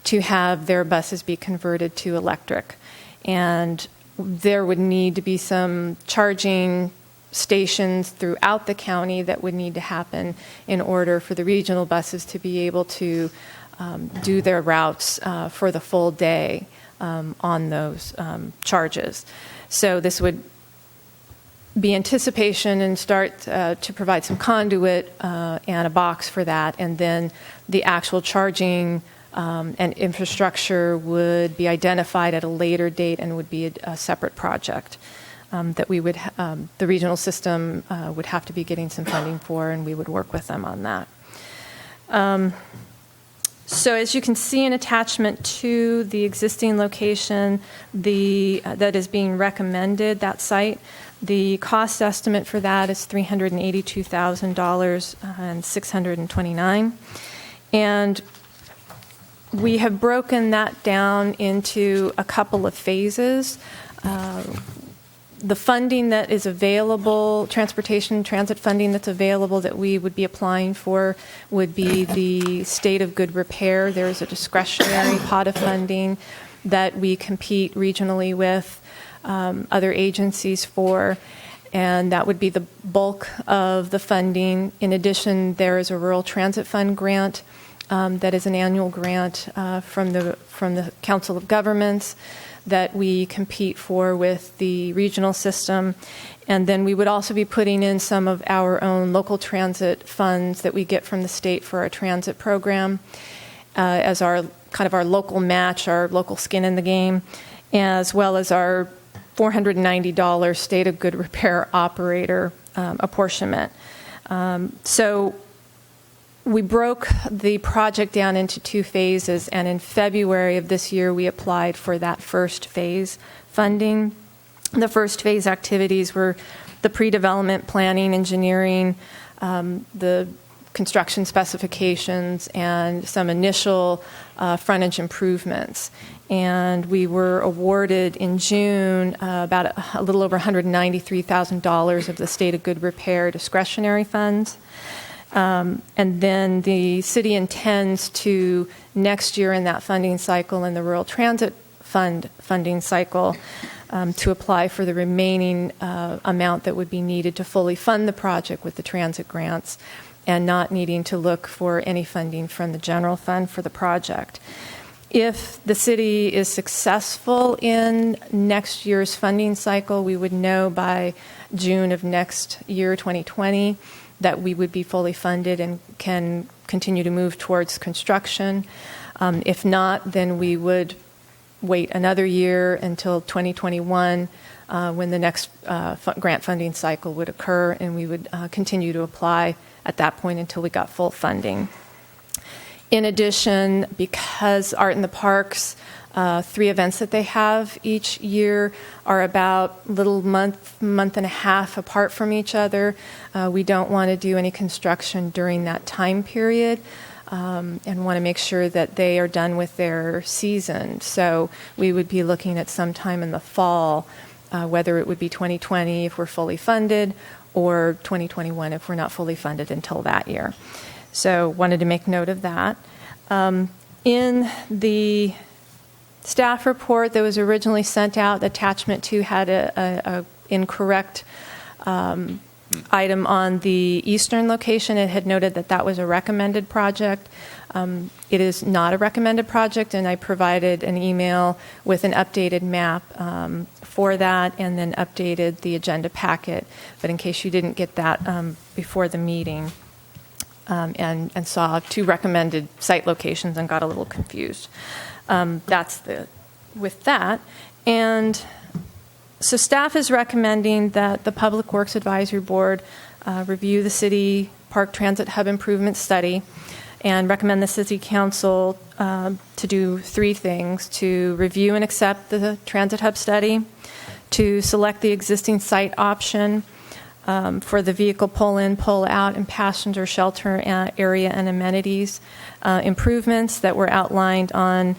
to have their buses be converted to electric. And there would need to be some charging stations throughout the county that would need to happen in order for the regional buses to be able to do their routes for the full day on those charges. So this would be anticipation and start to provide some conduit and a box for that, and then the actual charging and infrastructure would be identified at a later date and would be a separate project that we would, the regional system would have to be getting some funding for, and we would work with them on that. So as you can see in attachment to the existing location, that is being recommended, that site, the cost estimate for that is $382,000 and $629. And we have broken that down into a couple of phases. The funding that is available, transit funding that's available that we would be applying for would be the State of Good Repair. There is a discretionary pot of funding that we compete regionally with other agencies for, and that would be the bulk of the funding. In addition, there is a Rural Transit Fund grant that is an annual grant from the Council of Governments that we compete for with the regional system. And then we would also be putting in some of our own local transit funds that we get from the state for our transit program as our kind of our local match, our local skin in the game, as well as our $490 State of Good Repair operator apportionment. So we broke the project down into two phases, and in February of this year, we applied for that first phase funding. The first phase activities were the pre-development planning, engineering, the construction specifications, and some initial frontage improvements. And we were awarded in June about a little over $193,000 of the State of Good Repair discretionary funds. And then the city intends to, next year in that funding cycle, in the Rural Transit Fund funding cycle, to apply for the remaining amount that would be needed to fully fund the project with the transit grants and not needing to look for any funding from the general fund for the project. If the city is successful in next year's funding cycle, we would know by June of next year, 2020, that we would be fully funded and can continue to move towards construction. If not, then we would wait another year until 2021 when the next grant funding cycle would occur, and we would continue to apply at that point until we got full funding. In addition, because Art in the Parks, 3 events that they have each year are about little month and a half apart from each other. We don't want to do any construction during that time period and want to make sure that they are done with their season. So we would be looking at some time in the fall, whether it would be 2020 if we're fully funded or 2021 if we're not fully funded until that year. So wanted to make note of that. In the staff report that was originally sent out, attachment 2 had a incorrect item on the eastern location. It had noted that that was a recommended project. It is not a recommended project, and I provided an email with an updated map for that and then updated the agenda packet. But in case you didn't get that before the meeting and saw 2 recommended site locations and got a little confused. That's with that. And so staff is recommending that the Public Works Advisory Board review the City Park Transit Hub Improvement Study and recommend the City Council to do 3 things: to review and accept the Transit Hub study, to select the existing site option for the vehicle pull-in, pull-out, and passenger shelter area and amenities improvements that were outlined on,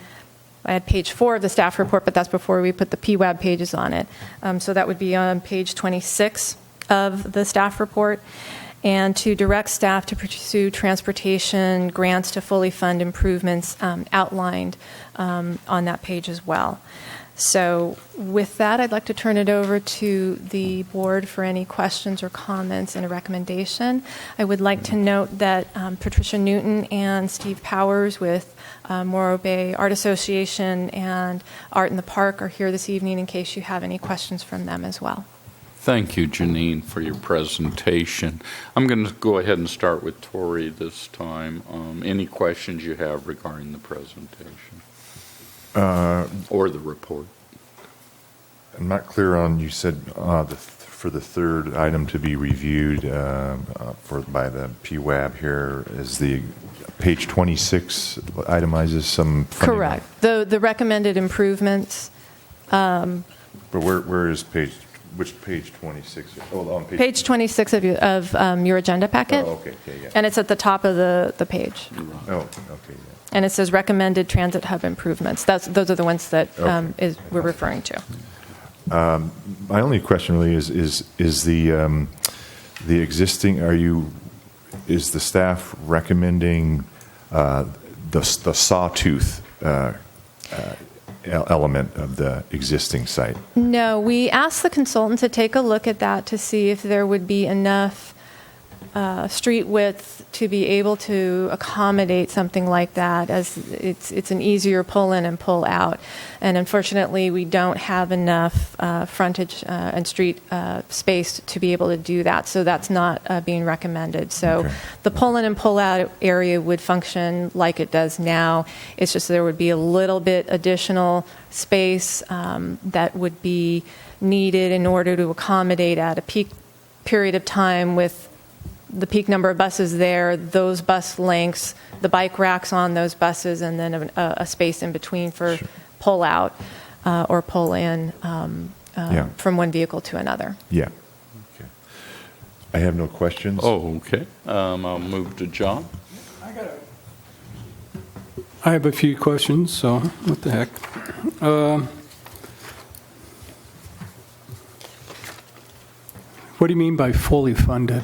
I had page 4 of the staff report, but that's before we put the PWAB pages on it. So that would be on page 26 of the staff report. And to direct staff to pursue transportation grants to fully fund improvements outlined on that page as well. So with that, I'd like to turn it over to the board for any questions or comments and a recommendation. I would like to note that Patricia Newton and Steve Powers with Morro Bay Art Association and Art in the Park are here this evening in case you have any questions from them as well. Thank you, Janine, for your presentation. I'm going to go ahead and start with Tori this time. Any questions you have regarding the presentation? Or the report? I'm not clear on, you said for the third item to be reviewed by the PWAB here, is the page 26 itemizes some funding? Correct. The recommended improvements. But where is which page 26? Oh, on Page 26 of your agenda packet. Oh, okay, yeah. And it's at the top of the page. Oh, okay, yeah. And it says recommended transit hub improvements. Those are the ones that we're referring to. My only question really is the existing, is the staff recommending the sawtooth element of the existing site? No, we asked the consultant to take a look at that to see if there would be enough street width to be able to accommodate something like that, as it's an easier pull in and pull out. And unfortunately, we don't have enough frontage and street space to be able to do that, so that's not being recommended. So Okay. the pull in and pull out area would function like it does now. It's just there would be a little bit additional space that would be needed in order to accommodate at a peak period of time with the peak number of buses there, those bus lengths, the bike racks on those buses, and then a space in between for pull out or pull in from one vehicle to another. Yeah. Okay. I have no questions. Oh, okay. I'll move to John. I have a few questions, so what the heck. What do you mean by fully funded?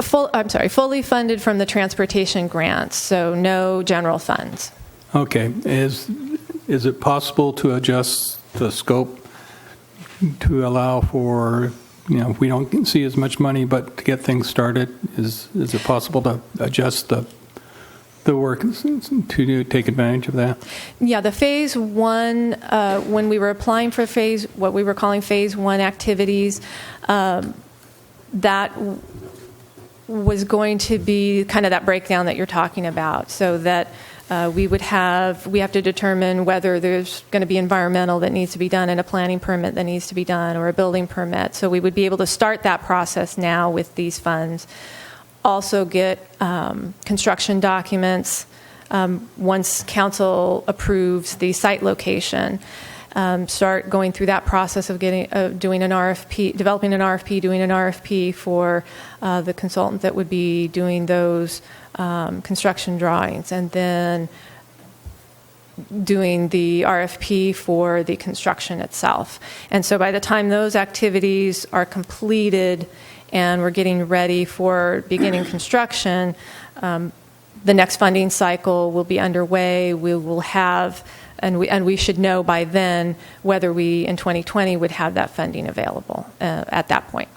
Fully funded from the transportation grants, so no general funds. Okay, is it possible to adjust the scope to allow for, if we don't see as much money, but to get things started, is it possible to adjust the work to take advantage of that? Yeah, the phase one, when we were applying for what we were calling phase one activities, that was going to be kind of that breakdown that you're talking about, so that we have to determine whether there's going to be environmental that needs to be done and a planning permit that needs to be done or a building permit. So we would be able to start that process now with these funds. Also get construction documents once council approves the site location. Start going through that process of doing an RFP, developing an RFP, doing an RFP for the consultant that would be doing those construction drawings, and then doing the RFP for the construction itself. And so by the time those activities are completed and we're getting ready for beginning construction, the next funding cycle will be underway. We will have, and we should know by then whether we in 2020 would have that funding available at that point.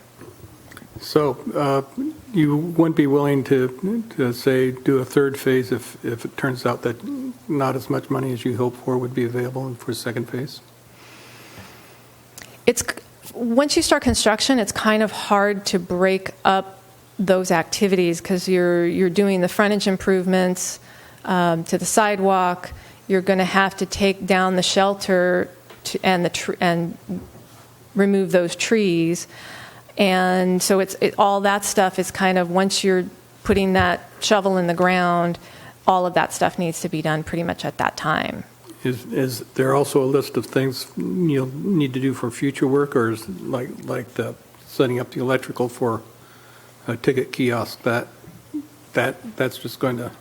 So you wouldn't be willing to say do a third phase if it turns out that not as much money as you hoped for would be available for a second phase? Once you start construction, it's kind of hard to break up those activities because you're doing the frontage improvements to the sidewalk. You're going to have to take down the shelter and remove those trees. And so all that stuff is kind of, once you're putting that shovel in the ground, all of that stuff needs to be done pretty much at that time. Is there also a list of things you'll need to do for future work, or is like the setting up the electrical for a ticket kiosk, that's just going to...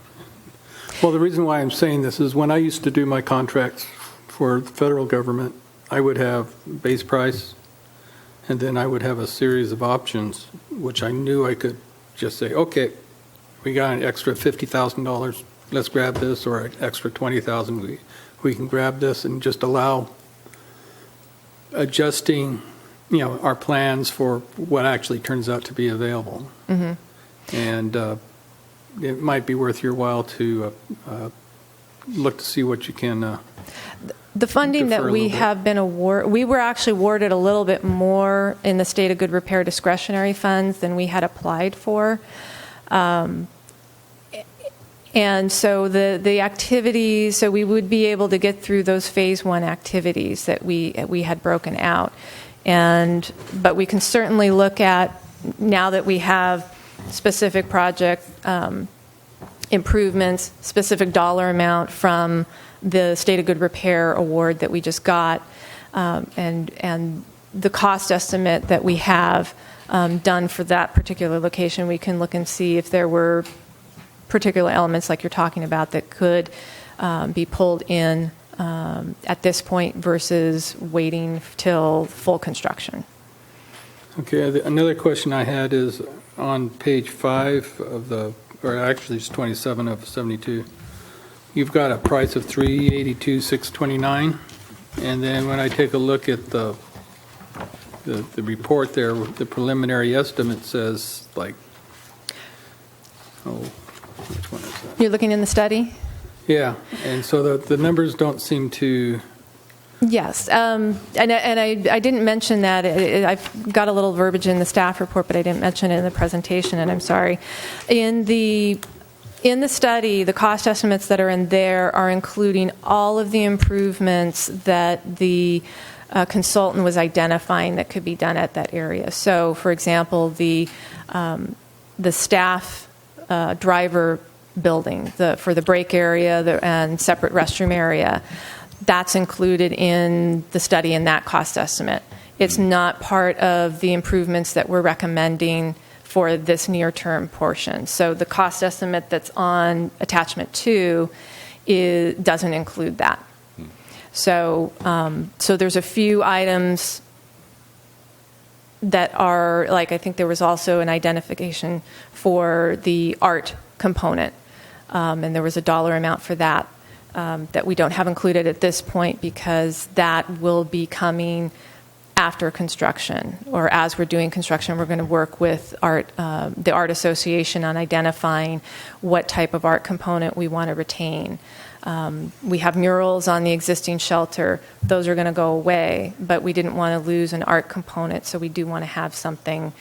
Well, the reason why I'm saying this is when I used to do my contracts for the federal government, I would have base price, and then I would have a series of options, which I knew I could just say, okay, we got an extra $50,000, let's grab this, or an extra $20,000, we can grab this, and just allow adjusting, our plans for what actually turns out to be available. Mm-hmm. And it might be worth your while to look to see what you can. The funding that we have been awarded, we were actually awarded a little bit more in the State of Good Repair discretionary funds than we had applied for. And so the activities, so we would be able to get through those phase 1 activities that we had broken out. But we can certainly look at, now that we have specific project improvements, specific dollar amount from the State of Good Repair award that we just got, and the cost estimate that we have done for that particular location, we can look and see if there were particular elements like you're talking about that could be pulled in at this point versus waiting till full construction. Okay, another question I had is on page 5 of or actually it's 27 of 72. You've got a price of $382,629, and then when I take a look at the report there, the preliminary estimate says like, which one is that? You're looking in the study? Yeah, and so the numbers don't seem to. Yes, and I didn't mention that. I've got a little verbiage in the staff report, but I didn't mention it in the presentation, and I'm sorry. In the study, the cost estimates that are in there are including all of the improvements that the consultant was identifying that could be done at that area. So, for example, the staff driver building for the break area and separate restroom area, that's included in the study in that cost estimate. It's not part of the improvements that we're recommending for this near-term portion. So the cost estimate that's on attachment 2 doesn't include that. So there's a few items that are, like, I think there was also an identification for the art component, and there was a dollar amount for that that we don't have included at this point because that will be coming after construction, or as we're doing construction. We're going to work with the Art Association on identifying what type of art component we want to retain. We have murals on the existing shelter. Those are going to go away, but we didn't want to lose an art component, so we do want to have something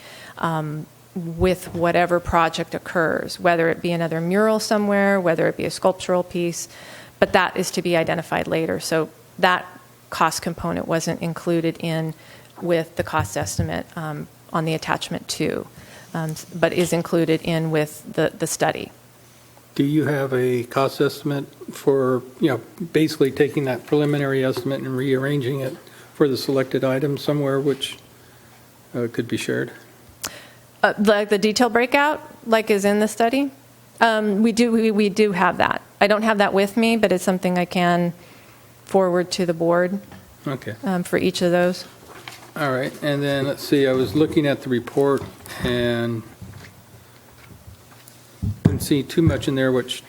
with whatever project occurs, whether it be another mural somewhere, whether it be a sculptural piece, but that is to be identified later. So that cost component wasn't included in with the cost estimate on the attachment 2, but is included in with the study. Do you have a cost estimate for, basically taking that preliminary estimate and rearranging it for the selected items somewhere which could be shared? Like the detail breakout, like is in the study? We do have that. I don't have that with me, but it's something I can forward to the board. Okay. For each of those. All right, and then let's see. I was looking at the report and didn't see too much in there, which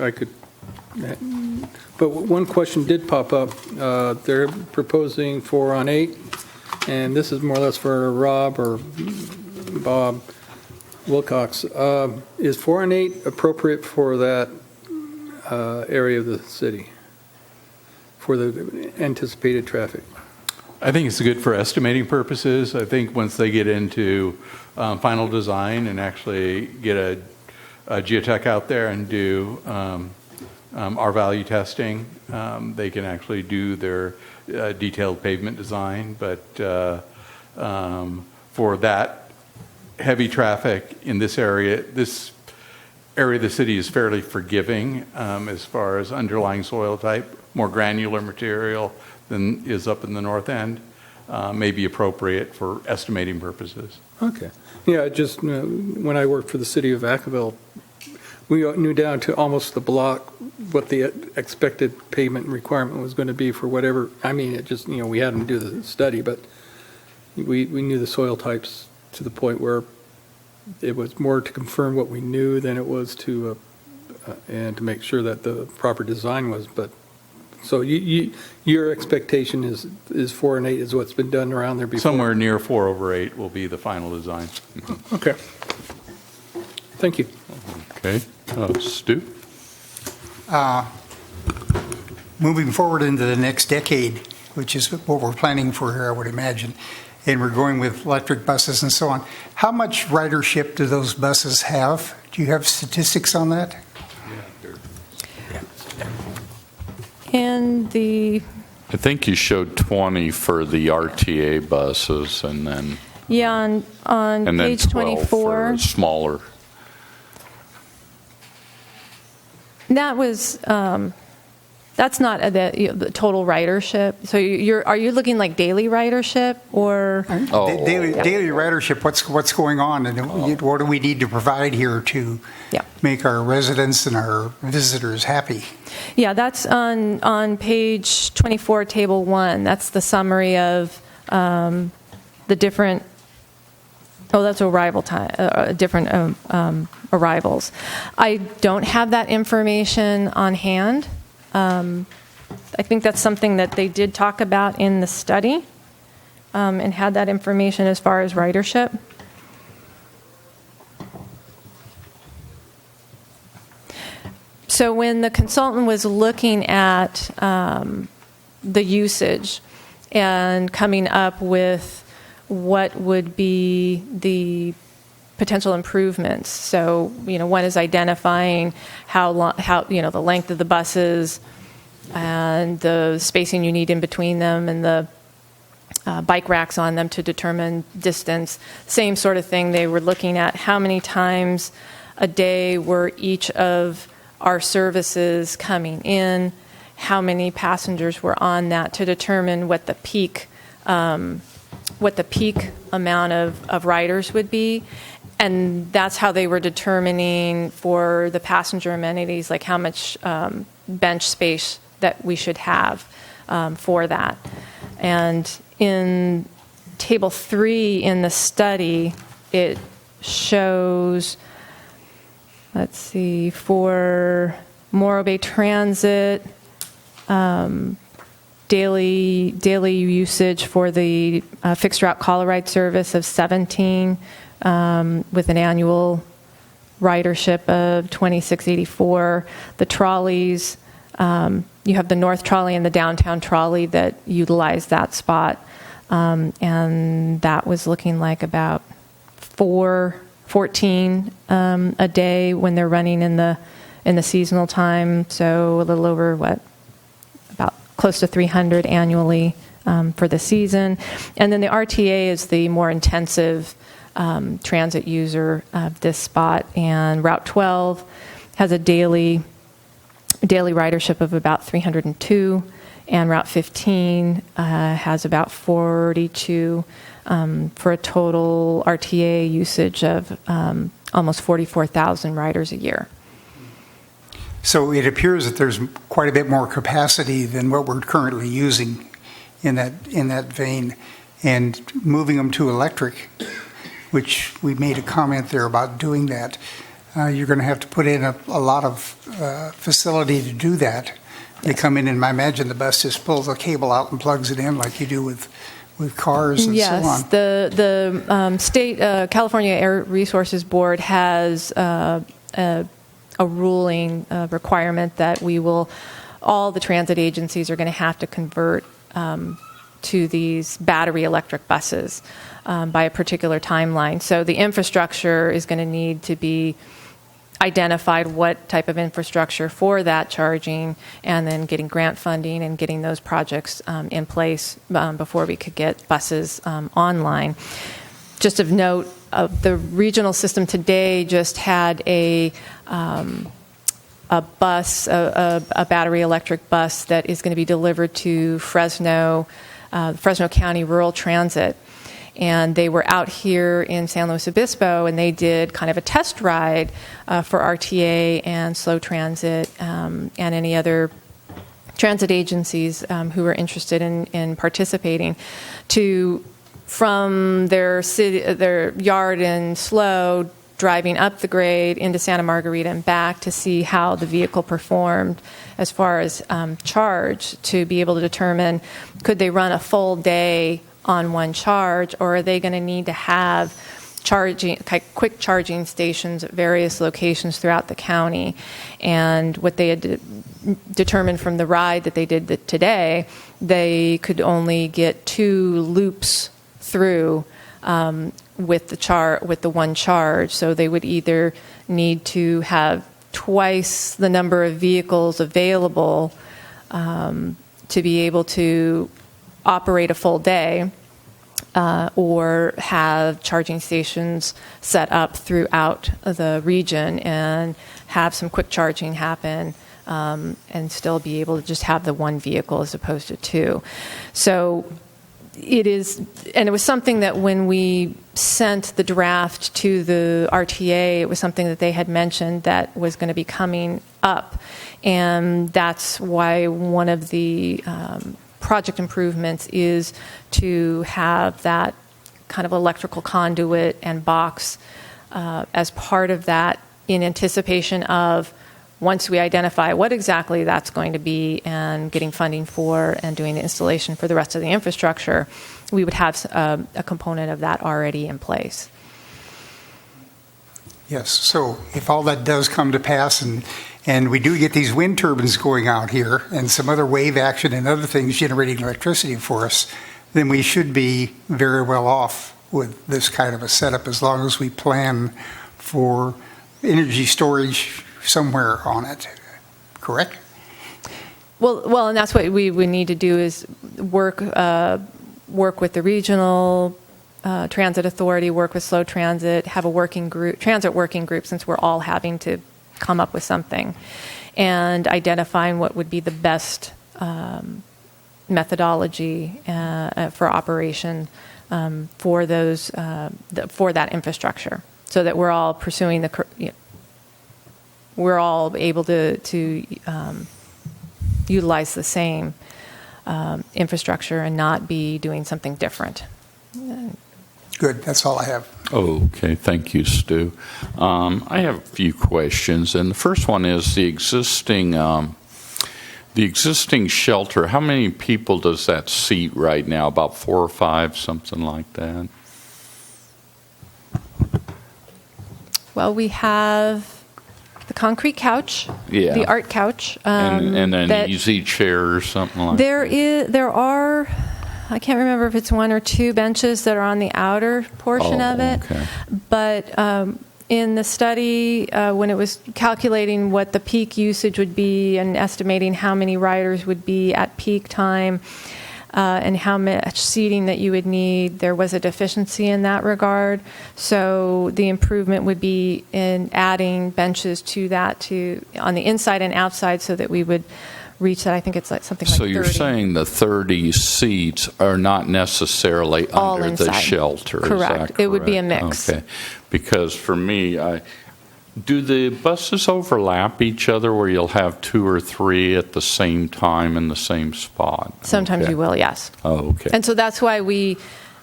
I could. But one question did pop up. They're proposing 4 on 8, and this is more or less for Rob or Bob Wilcox. Is 4 on 8 appropriate for that area of the city for the anticipated traffic? I think it's good for estimating purposes. I think once they get into final design and actually get a geotech out there and do R-value testing, they can actually do their detailed pavement design. But for that heavy traffic in this area of the city is fairly forgiving as far as underlying soil type. More granular material than is up in the north end may be appropriate for estimating purposes. Okay. Yeah, just when I worked for the city of Vacaville, we knew down to almost the block what the expected pavement requirement was going to be for whatever. I mean, it just, we had them do the study, but we knew the soil types to the point where it was more to confirm what we knew than it was to and to make sure that the proper design was. But so your expectation is 4 and 8 is what's been done around there before? Somewhere near 4/8 will be the final design. Okay. Thank you. Okay. Stu? Moving forward into the next decade, which is what we're planning for here, I would imagine, and we're going with electric buses and so on, how much ridership do those buses have? Do you have statistics on that? in the, I think you showed 20 for the RTA buses, and then yeah, on and then page 12 24. for smaller. That was, that's not the total ridership. So are you looking like daily ridership or? Oh. Daily ridership, what's going on, and what do we need to provide here to Yeah. make our residents and our visitors happy? Yeah, that's on page 24, table 1. That's the summary of the different, that's arrival time, different arrivals. I don't have that information on hand. I think that's something that they did talk about in the study, and had that information as far as ridership. So when the consultant was looking at the usage and coming up with what would be the potential improvements, so one is identifying how the length of the buses and the spacing you need in between them and the bike racks on them to determine distance. Same sort of thing. They were looking at how many times a day were each of our services coming in, how many passengers were on that to determine what the peak amount of riders would be. And that's how they were determining for the passenger amenities, like how much bench space that we should have for that. And in table 3 in the study, it shows, let's see, for Morro Bay Transit, daily usage for the fixed route call ride service of 17, with an annual ridership of 2684. The trolleys, you have the north trolley and the downtown trolley that utilize that spot, and that was looking like about 14 a day when they're running in the seasonal time. So a little over about close to 300 annually for the season. And then the RTA is the more intensive transit user of this spot, and Route 12 has a daily ridership of about 302, and Route 15 has about 42, for a total RTA usage of almost 44,000 riders a year. So it appears that there's quite a bit more capacity than what we're currently using in that vein, and moving them to electric, which we made a comment there about doing that. You're going to have to put in a lot of facility to do that. They come in, and I imagine the bus just pulls a cable out and plugs it in like you do with cars and so on. Yes, the state California Air Resources Board has a ruling requirement that all the transit agencies are going to have to convert to these battery electric buses by a particular timeline. So the infrastructure is going to need to be identified, what type of infrastructure for that charging, and then getting grant funding and getting those projects in place before we could get buses online. Just of note, the regional system today just had a bus, a battery electric bus that is going to be delivered to Fresno County Rural Transit. And they were out here in San Luis Obispo, and they did kind of a test ride for RTA and Slow Transit and any other transit agencies who were interested in participating, from their yard in Slow, driving up the grade into Santa Margarita and back to see how the vehicle performed as far as charge, to be able to determine, could they run a full day on one charge, or are they going to need to have quick charging stations at various locations throughout the county? And what they had determined from the ride that they did today, they could only get 2 loops through with the one charge. So they would either need to have twice the number of vehicles available to be able to operate a full day or have charging stations set up throughout the region and have some quick charging happen and still be able to just have the one vehicle as opposed to two. So it is, and it was something that when we sent the draft to the RTA, it was something that they had mentioned that was going to be coming up. And that's why one of the project improvements is to have that kind of electrical conduit and box as part of that, in anticipation of once we identify what exactly that's going to be and getting funding for and doing the installation for the rest of the infrastructure, we would have a component of that already in place. Yes, so if all that does come to pass and we do get these wind turbines going out here and some other wave action and other things generating electricity for us, then we should be very well off with this kind of a setup as long as we plan for energy storage somewhere on it, correct? Well, and that's what we would need to do is work with the regional transit authority, work with Slow Transit, have a working group, transit working group, since we're all having to come up with something, and identifying what would be the best methodology for operation for those for that infrastructure, so that we're all pursuing we're all able to utilize the same infrastructure and not be doing something different. Good, that's all I have. Okay, thank you, Stu. I have a few questions, and the first one is the existing shelter. How many people does that seat right now? About 4 or 5, something like that? Well, we have the concrete couch, Yeah. the art couch, And an that easy chair or something like there that? there are. I can't remember if it's 1 or 2 benches that are on the outer portion of it. Okay. But in the study, when it was calculating what the peak usage would be and estimating how many riders would be at peak time and how much seating that you would need, there was a deficiency in that regard. So the improvement would be in adding benches to that on the inside and outside, so that we would reach that. I think it's like something like 30. So you're saying the 30 seats are not necessarily All under the inside. shelter? Correct. Is that It would be a correct? mix. Okay. Because for me, do the buses overlap each other where you'll have 2 or 3 at the same time in the same spot? Sometimes Okay. you will, yes. Oh, okay. And so that's why we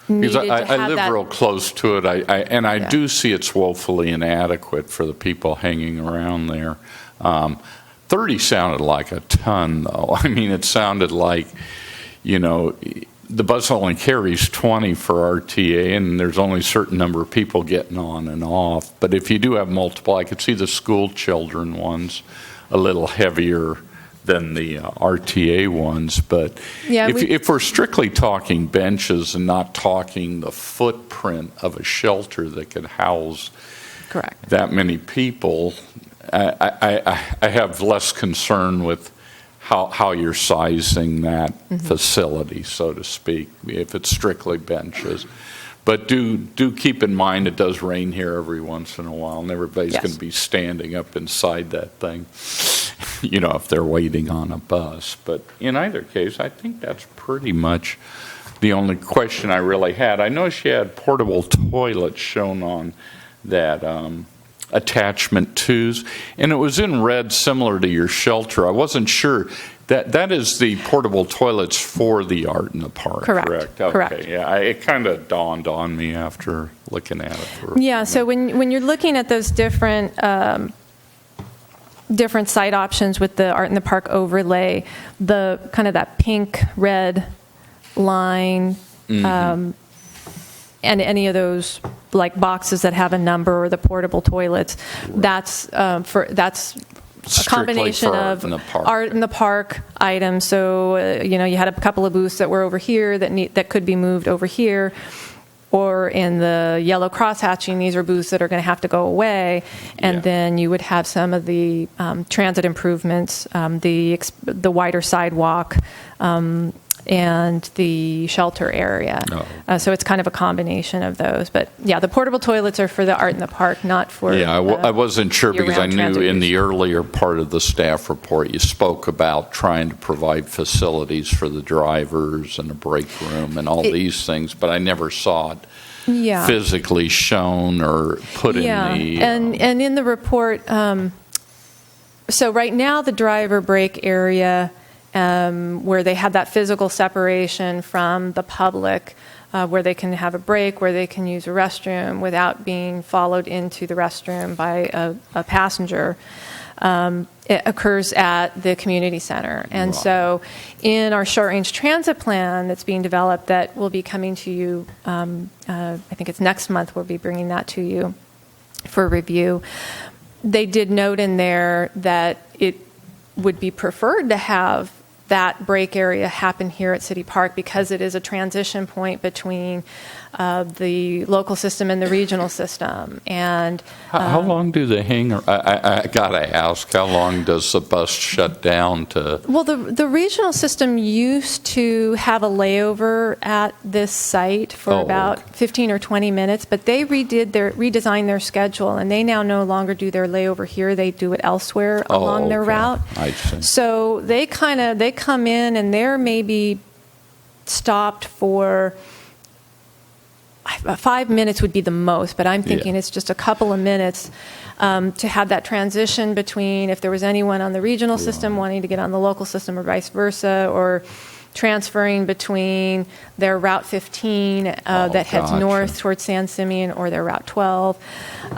needed Because to have I live that. real close to it, I Yeah. do see it's woefully inadequate for the people hanging around there. 30 sounded like a ton, though. I mean, it sounded like, the bus only carries 20 for RTA, and there's only a certain number of people getting on and off. But if you do have multiple, I could see the school children ones a little heavier than the RTA ones. But Yeah, if we're strictly talking benches and not talking the footprint of a shelter that could house Correct. that many people, I have less concern with how you're sizing that facility, so to speak, if it's strictly benches. But do keep in mind it does rain here every once in a while, and everybody's Yes. going to be standing up inside that thing, if they're waiting on a bus. But in either case, I think that's pretty much the only question I really had. I noticed you had portable toilets shown on that attachment 2s, and it was in red, similar to your shelter. I wasn't sure. That is the portable toilets for the Art in the Park, Correct. Okay, Correct. yeah, it kind of dawned on me after looking at it. For a Yeah, few so minutes. when you're looking at those different site options with the Art in the Park overlay, the kind of that pink-red line, and any of those like boxes that have a number, or the portable toilets, that's a Strictly combination for of Art in the Park. Art in the Park items. So you had a couple of booths that were over here that could be moved over here, or in the yellow crosshatching, these are booths that are going to have to go away. And Yeah. then you would have some of the transit improvements, the wider sidewalk, and the shelter area. Oh. So it's kind of a combination of those. But yeah, the portable toilets are for the art in the park, not for Yeah, I wasn't sure because I year-round knew transit in the use. earlier part of the staff report, you spoke about trying to provide facilities for the drivers and a break room and all these things, but I never saw it Yeah. physically shown or put Yeah, in the. and in the report, so right now the driver break area, where they have that physical separation from the public, where they can have a break, where they can use a restroom without being followed into the restroom by a passenger. It occurs at the community center. And Right. so in our short-range transit plan that's being developed that will be coming to you, I think it's next month, we'll be bringing that to you for review. They did note in there that it would be preferred to have that break area happen here at City Park because it is a transition point between the local system and the regional system. And How long do they hang? I got to ask, how long does the bus shut down to? well, the regional system used to have a layover at this site for Oh, about okay. 15 or 20 minutes, but they redesigned their schedule, and they now no longer do their layover here. They do it elsewhere Oh, along their okay. route. I see. So they come in and they're maybe stopped for 5 minutes would be the most, but I'm thinking Yeah. it's just a couple of minutes to have that transition between if there was anyone on the regional system wanting to get on the local system or vice versa, or transferring between their Route 15 that heads gotcha. north towards San Simeon or their Route 12.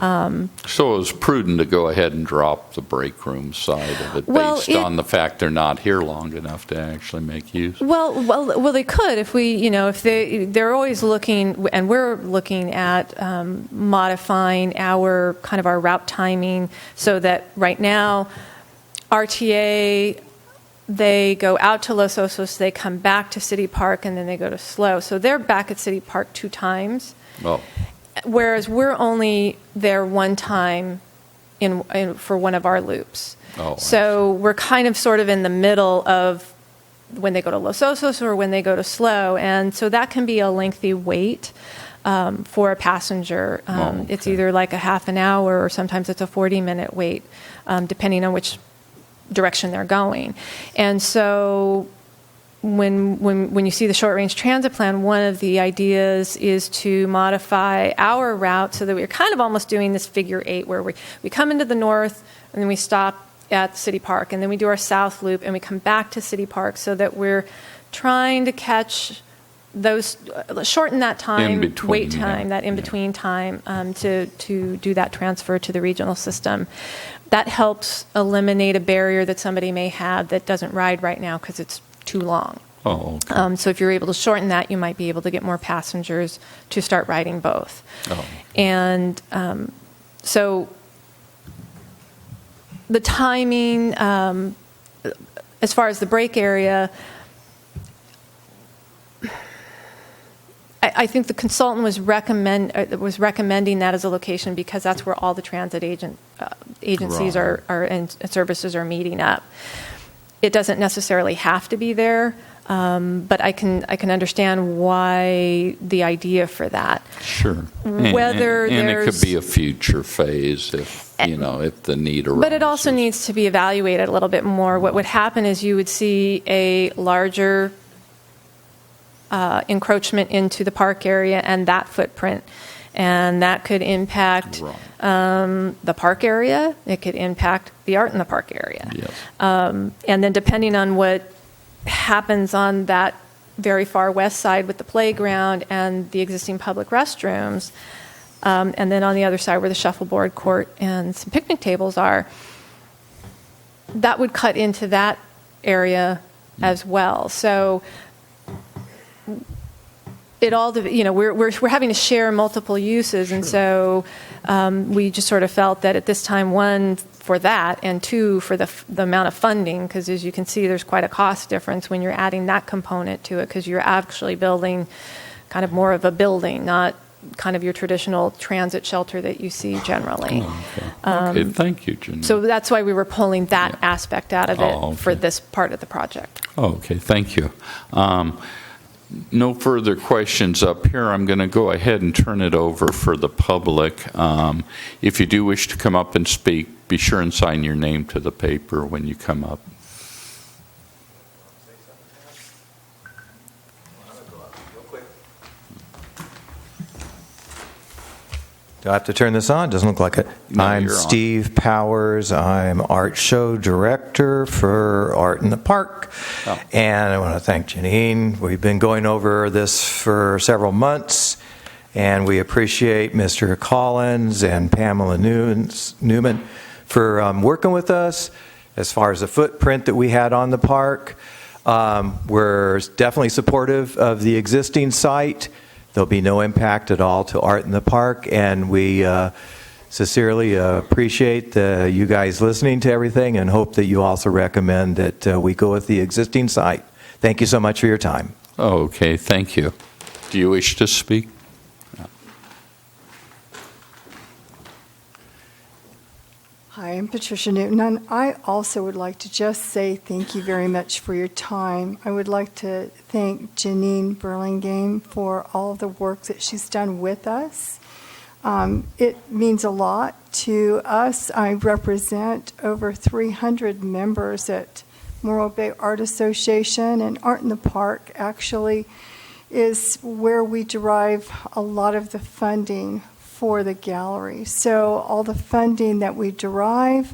So it was prudent to go ahead and drop the break room side of it Well, based it- on the fact they're not here long enough to actually make use. Well, they could if we, if they're always looking, and we're looking at modifying our route timing so that right now, RTA, they go out to Los Osos, they come back to City Park, and then they go to SLO. So they're back at City Park 2 times, Oh, whereas we're only there 1 time for one of our loops. Oh, I So we're kind of sort of in the middle of when they go to Los Osos or when they go to SLO, and so that can be a lengthy wait for a passenger. Oh, It's okay. either like a half an hour or sometimes it's a 40-minute wait, depending on which direction they're going. And so when you see the short-range transit plan, one of the ideas is to modify our route so that we're kind of almost doing this figure 8 where we come into the north and then we stop at City Park and then we do our south loop and we come back to City Park so that we're trying to catch those, shorten that time, In between, wait yeah. time, that in-between time to do that transfer to the regional system. That helps eliminate a barrier that somebody may have that doesn't ride right now because it's too long. oh, okay. So if you're able to shorten that, you might be able to get more passengers to start riding both. Oh. And so the timing, as far as the break area, I think the consultant was recommending that as a location because that's where all the transit agencies Right. are and services are meeting up. It doesn't necessarily have to be there, but I can understand why the idea for that. Sure. Whether and it could there's- be a future phase if the need arises. But it also needs to be evaluated a little bit more. What would happen is you would see a larger encroachment into the park area and that footprint. And that could impact the park area. It could impact the art in the park area. Yes. And then depending on what happens on that very far west side with the playground and the existing public restrooms, and then on the other side where the shuffleboard court and some picnic tables are, that would cut into that area as well. So it all, we're having to share multiple uses, and so we just sort of felt that at this time, 1, for that, and 2, for the amount of funding, because as you can see, there's quite a cost difference when you're adding that component to it, because you're actually building kind of more of a building, not kind of your traditional transit shelter that you see generally. Okay, thank you, Janine. So that's why we were pulling that aspect out of it Oh, okay. for this part of the project. Okay, thank you. No further questions up here. I'm going to go ahead and turn it over for the public. If you do wish to come up and speak, be sure and sign your name to the paper when you come up. Do I have to turn this on? Doesn't look like it. No, I'm you're on. Steve Powers. I'm art show director for Art in the Park. Oh. And I want to thank Janine. We've been going over this for several months, and we appreciate Mr. Collins and Pamela Newman for working with us as far as the footprint that we had on the park. We're definitely supportive of the existing site. There'll be no impact at all to Art in the Park, and we sincerely appreciate you guys listening to everything and hope that you also recommend that we go with the existing site. Thank you so much for your time. Okay, thank you. Do you wish to speak? Hi, I'm Patricia Newton, and I also would like to just say thank you very much for your time. I would like to thank Janine Burlingame for all of the work that she's done with us. It means a lot to us. I represent over 300 members at Morro Bay Art Association, and Art in the Park actually is where we derive a lot of the funding for the gallery. So all the funding that we derive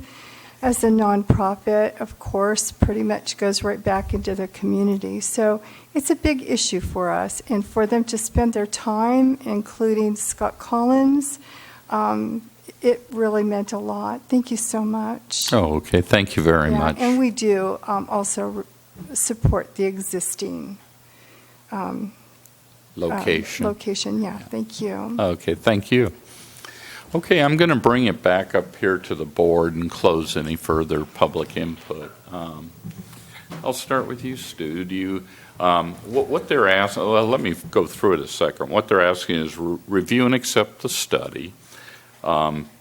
as a nonprofit, of course, pretty much goes right back into the community. So it's a big issue for us, and for them to spend their time, including Scott Collins, it really meant a lot. Thank you so much. Oh, okay, thank you very Yeah, much. and we do also support the existing Location. location, yeah. Thank you. Okay, thank you. Okay, I'm going to bring it back up here to the board and close any further public input. I'll start with you, Stu. Do you, what they're asking, well, let me go through it a second. What they're asking is review and accept the study,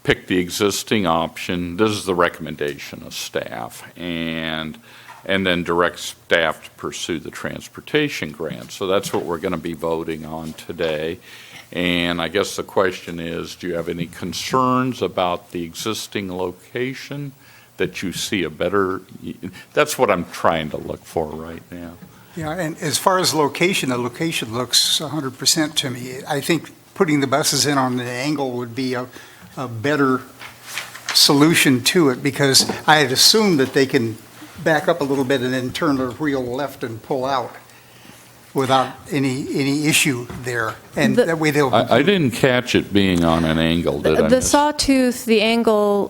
pick the existing option. This is the recommendation of staff, and then direct staff to pursue the transportation grant. So that's what we're going to be voting on today. And I guess the question is, do you have any concerns about the existing location that you see a better, that's what I'm trying to look for right now. Yeah, and as far as location, the location looks 100% to me. I think putting the buses in on an angle would be a better solution to it, because I had assumed that they can back up a little bit and then turn the wheel left and pull out without any issue there. And that way they'll... I didn't catch it being on an angle, did I? The sawtooth, the angle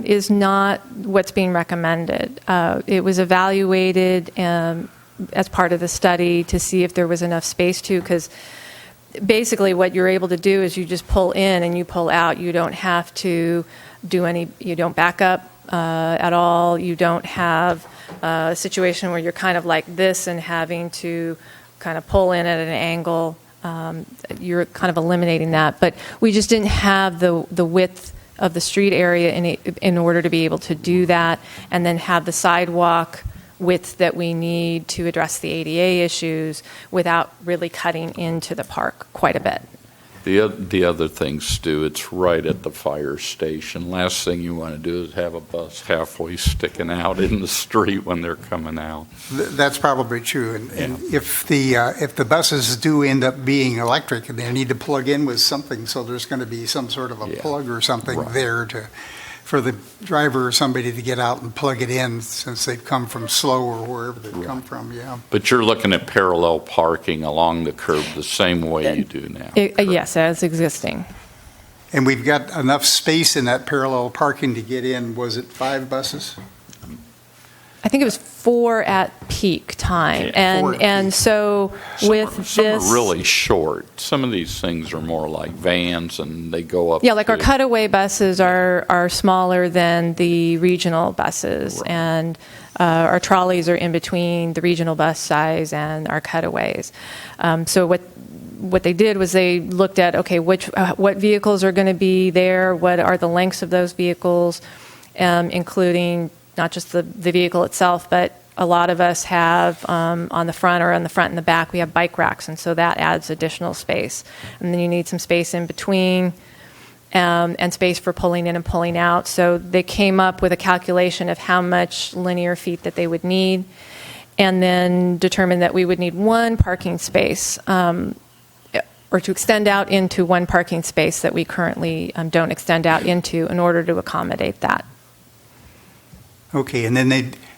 is not what's being recommended. It was evaluated as part of the study to see if there was enough space to, because basically what you're able to do is you just pull in and you pull out. You don't have to do any, you don't back up at all. You don't have a situation where you're kind of like this and having to kind of pull in at an angle. You're kind of eliminating that. But we just didn't have the width of the street area in order to be able to do that, and then have the sidewalk width that we need to address the ADA issues without really cutting into the park quite a bit. The other thing, Stu, it's right at the fire station. Last thing you want to do is have a bus halfway sticking out in the street when they're coming out. That's probably true. And if the buses do end up being electric, they need to plug in with something, so there's going to be some sort of a plug or something there for the driver or somebody to get out and plug it in, since they've come from Slow or wherever they've come from, But you're looking at parallel parking along the curb the same way you do now. Yes, as existing. And we've got enough space in that parallel parking to get in, was it 5 buses? I think it was 4 at peak time. And so with this... Some are really short. Some of these things are more like vans, and they go up. Yeah, like our cutaway buses are smaller than the regional buses, and our trolleys are in between the regional bus size and our cutaways. So what they did was they looked at, okay, what vehicles are going to be there, what are the lengths of those vehicles, including not just the vehicle itself, but a lot of us have on the front and the back, we have bike racks, and so that adds additional space. And then you need some space in between and space for pulling in and pulling out. So they came up with a calculation of how much linear feet that they would need, and then determined that we would need one parking space, or to extend out into one parking space that we currently don't extend out into in order to accommodate that. Okay, and then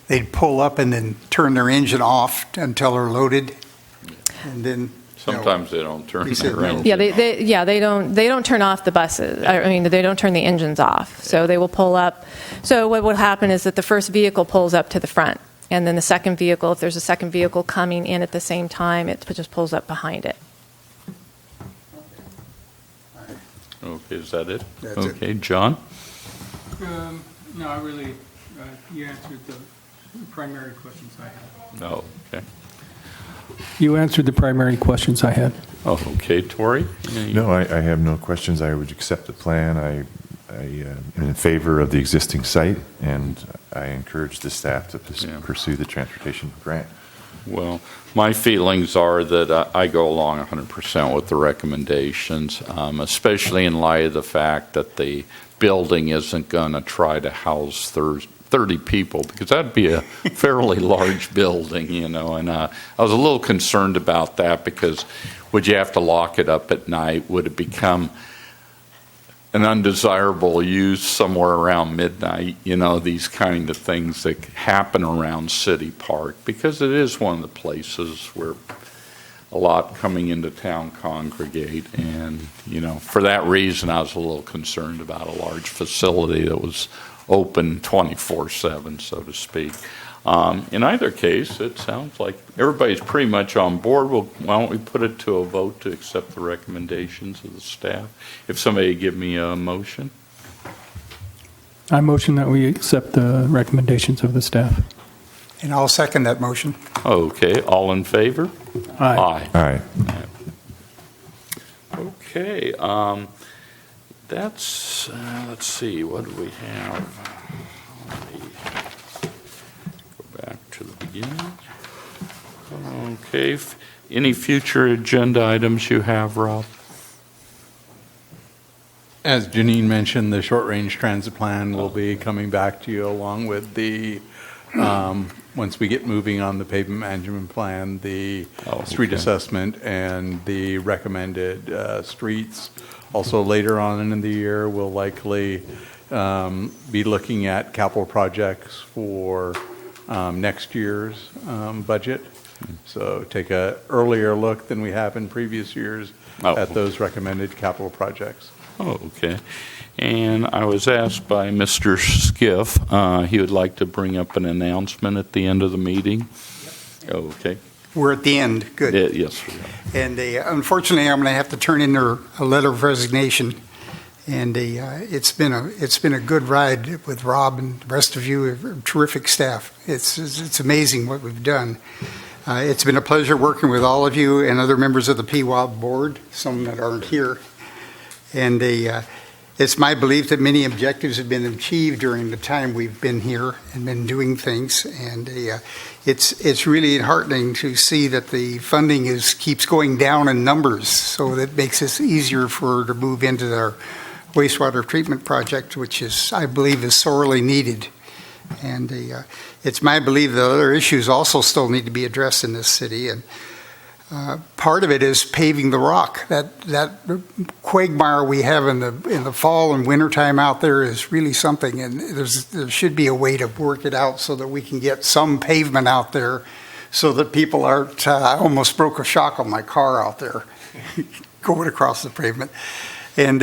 they'd pull up and then turn their engine off until they're loaded, and then. Sometimes they don't turn He said their no. engine. They don't turn off the buses. I mean, they don't turn the engines off. So they will pull up. So what would happen is that the first vehicle pulls up to the front, and then the second vehicle, if there's a second vehicle coming in at the same time, it just pulls up behind it. Okay, is that it? That's it. Okay, John? No, I really, you answered the primary questions I had. No, okay. You answered the primary questions I had. Oh, okay, Tori? No, I have no questions. I would accept the plan. I am in favor of the existing site, and I encourage the staff to pursue the transportation grant. Well, my feelings are that I go along 100% with the recommendations, especially in light of the fact that the building isn't going to try to house 30 people, because that'd be a fairly large building, and I was a little concerned about that, because would you have to lock it up at night? Would it become an undesirable use somewhere around midnight? These kind of things that happen around City Park, because it is one of the places where a lot coming into town congregate, and for that reason I was a little concerned about a large facility that was open 24/7, so to speak. In either case, it sounds like everybody's pretty much on board. Well, why don't we put it to a vote to accept the recommendations of the staff? If somebody give me a motion. I motion that we accept the recommendations of the staff. And I'll second that motion. Okay, all in favor? Aye. Aye. All right. Okay, that's, let's see, what do we have? Let me go back to the beginning. Okay, any future agenda items you have, Rob? As Janine mentioned, the short-range transit plan will be coming back to you along with the, once we get moving on the pavement management plan, the street assessment and the recommended streets. Also, later on in the year, we'll likely be looking at capital projects for next year's budget. So take an earlier look than we have in previous years at those recommended capital projects. Oh, okay. And I was asked by Mr. Skiff, he would like to bring up an announcement at the end of the meeting. Oh, okay. We're at the end. Good. Yes. And unfortunately, I'm going to have to turn in a letter of resignation. And it's been a good ride with Rob and the rest of you, terrific staff. It's amazing what we've done. It's been a pleasure working with all of you and other members of the PWOB board, some that aren't here. And it's my belief that many objectives have been achieved during the time we've been here and been doing things. And it's really heartening to see that the funding keeps going down in numbers, so that makes it easier to move into our wastewater treatment project, which I believe is sorely needed. And it's my belief that other issues also still need to be addressed in this city. And part of it is paving the rock. That quagmire we have in the fall and winter time out there is really something, and there should be a way to work it out so that we can get some pavement out there, so that people aren't. I almost broke a shock on my car out there going across the pavement. And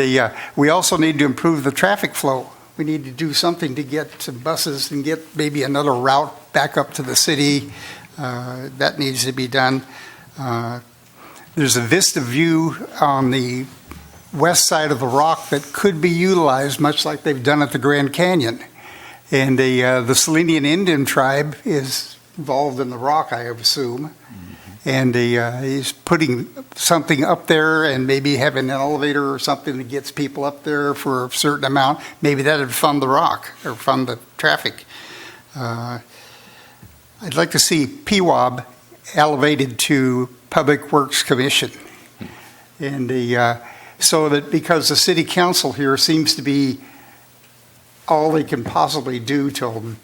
we also need to improve the traffic flow. We need to do something to get some buses and get maybe another route back up to the city. That needs to be done. There's a vista view on the west side of the rock that could be utilized, much like they've done at the Grand Canyon. And the Selenian Indian tribe is involved in the rock, I assume. and he's putting something up there and maybe having an elevator or something that gets people up there for a certain amount. Maybe that would fund the rock or fund the traffic. I'd like to see PWAB elevated to Public Works Commission. And so that because the city council here seems to be all they can possibly do till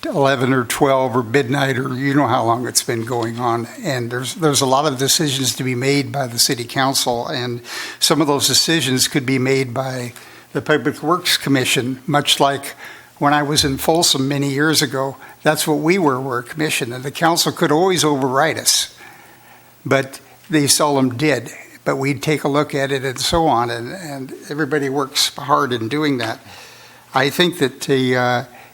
11 or 12 or midnight, or you know how long it's been going on. And there's a lot of decisions to be made by the city council, and some of those decisions could be made by the Public Works Commission, much like when I was in Folsom many years ago. That's what we were a commission, and the council could always override us, but they seldom did. But we'd take a look at it and so on, and everybody works hard in doing that. I think that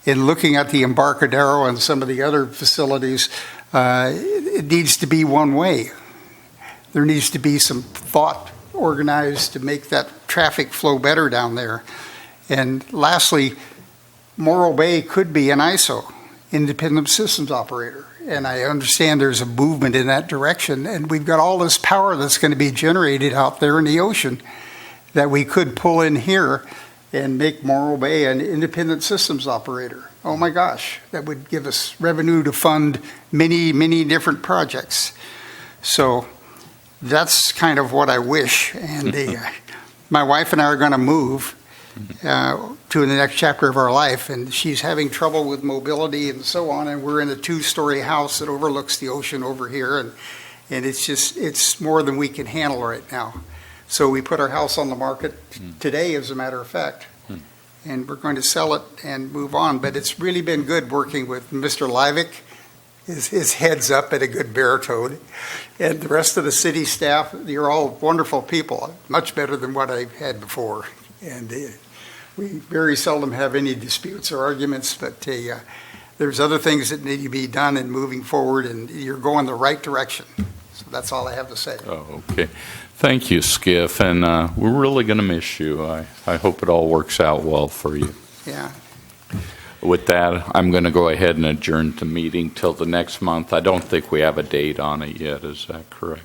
in looking at the Embarcadero and some of the other facilities, it needs to be one way. There needs to be some thought organized to make that traffic flow better down there. And lastly, Morro Bay could be an ISO, independent systems operator. And I understand there's a movement in that direction, and we've got all this power that's going to be generated out there in the ocean that we could pull in here and make Morro Bay an independent systems operator. Oh my gosh, that would give us revenue to fund many, many different projects. So that's kind of what I wish. And my wife and I are going to move to the next chapter of our life, and she's having trouble with mobility and so on, and we're in a 2-story house that overlooks the ocean over here, and it's more than we can handle right now. So we put our house on the market today, as a matter of fact, and we're going to sell it and move on. But it's really been good working with Mr. Livick. His head's up at a good baritone, and the rest of the city staff. You're all wonderful people, much better than what I've had before, and we very seldom have any disputes or arguments. But there's other things that need to be done in moving forward, and you're going the right direction. So that's all I have to say. Oh, okay. Thank you, Skiff, and we're really going to miss you. I hope it all works out well for you. Yeah. With that, I'm going to go ahead and adjourn the meeting till the next month. I don't think we have a date on it yet. Is that correct?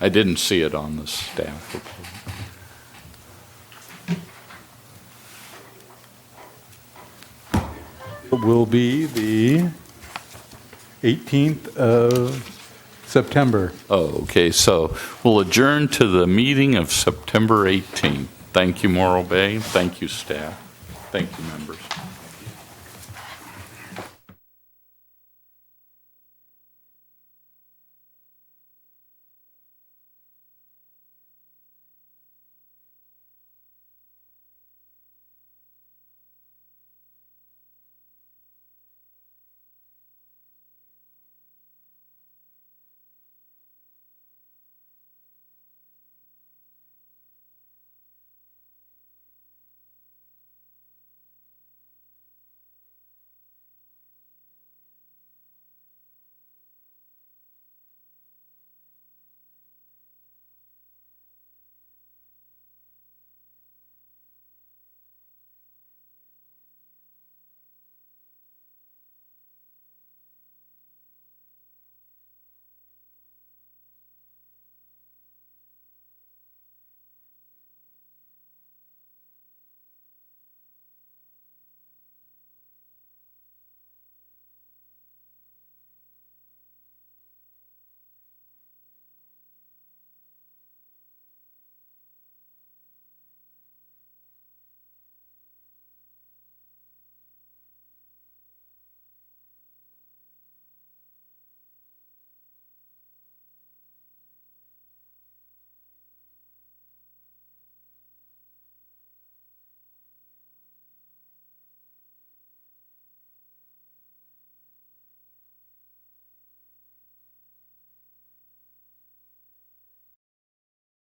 I didn't see it on the staff report. It will be the 18th of September. Oh, okay. So we'll adjourn to the meeting of September 18th. Thank you, Morro Bay. Thank you, staff. Thank you, members.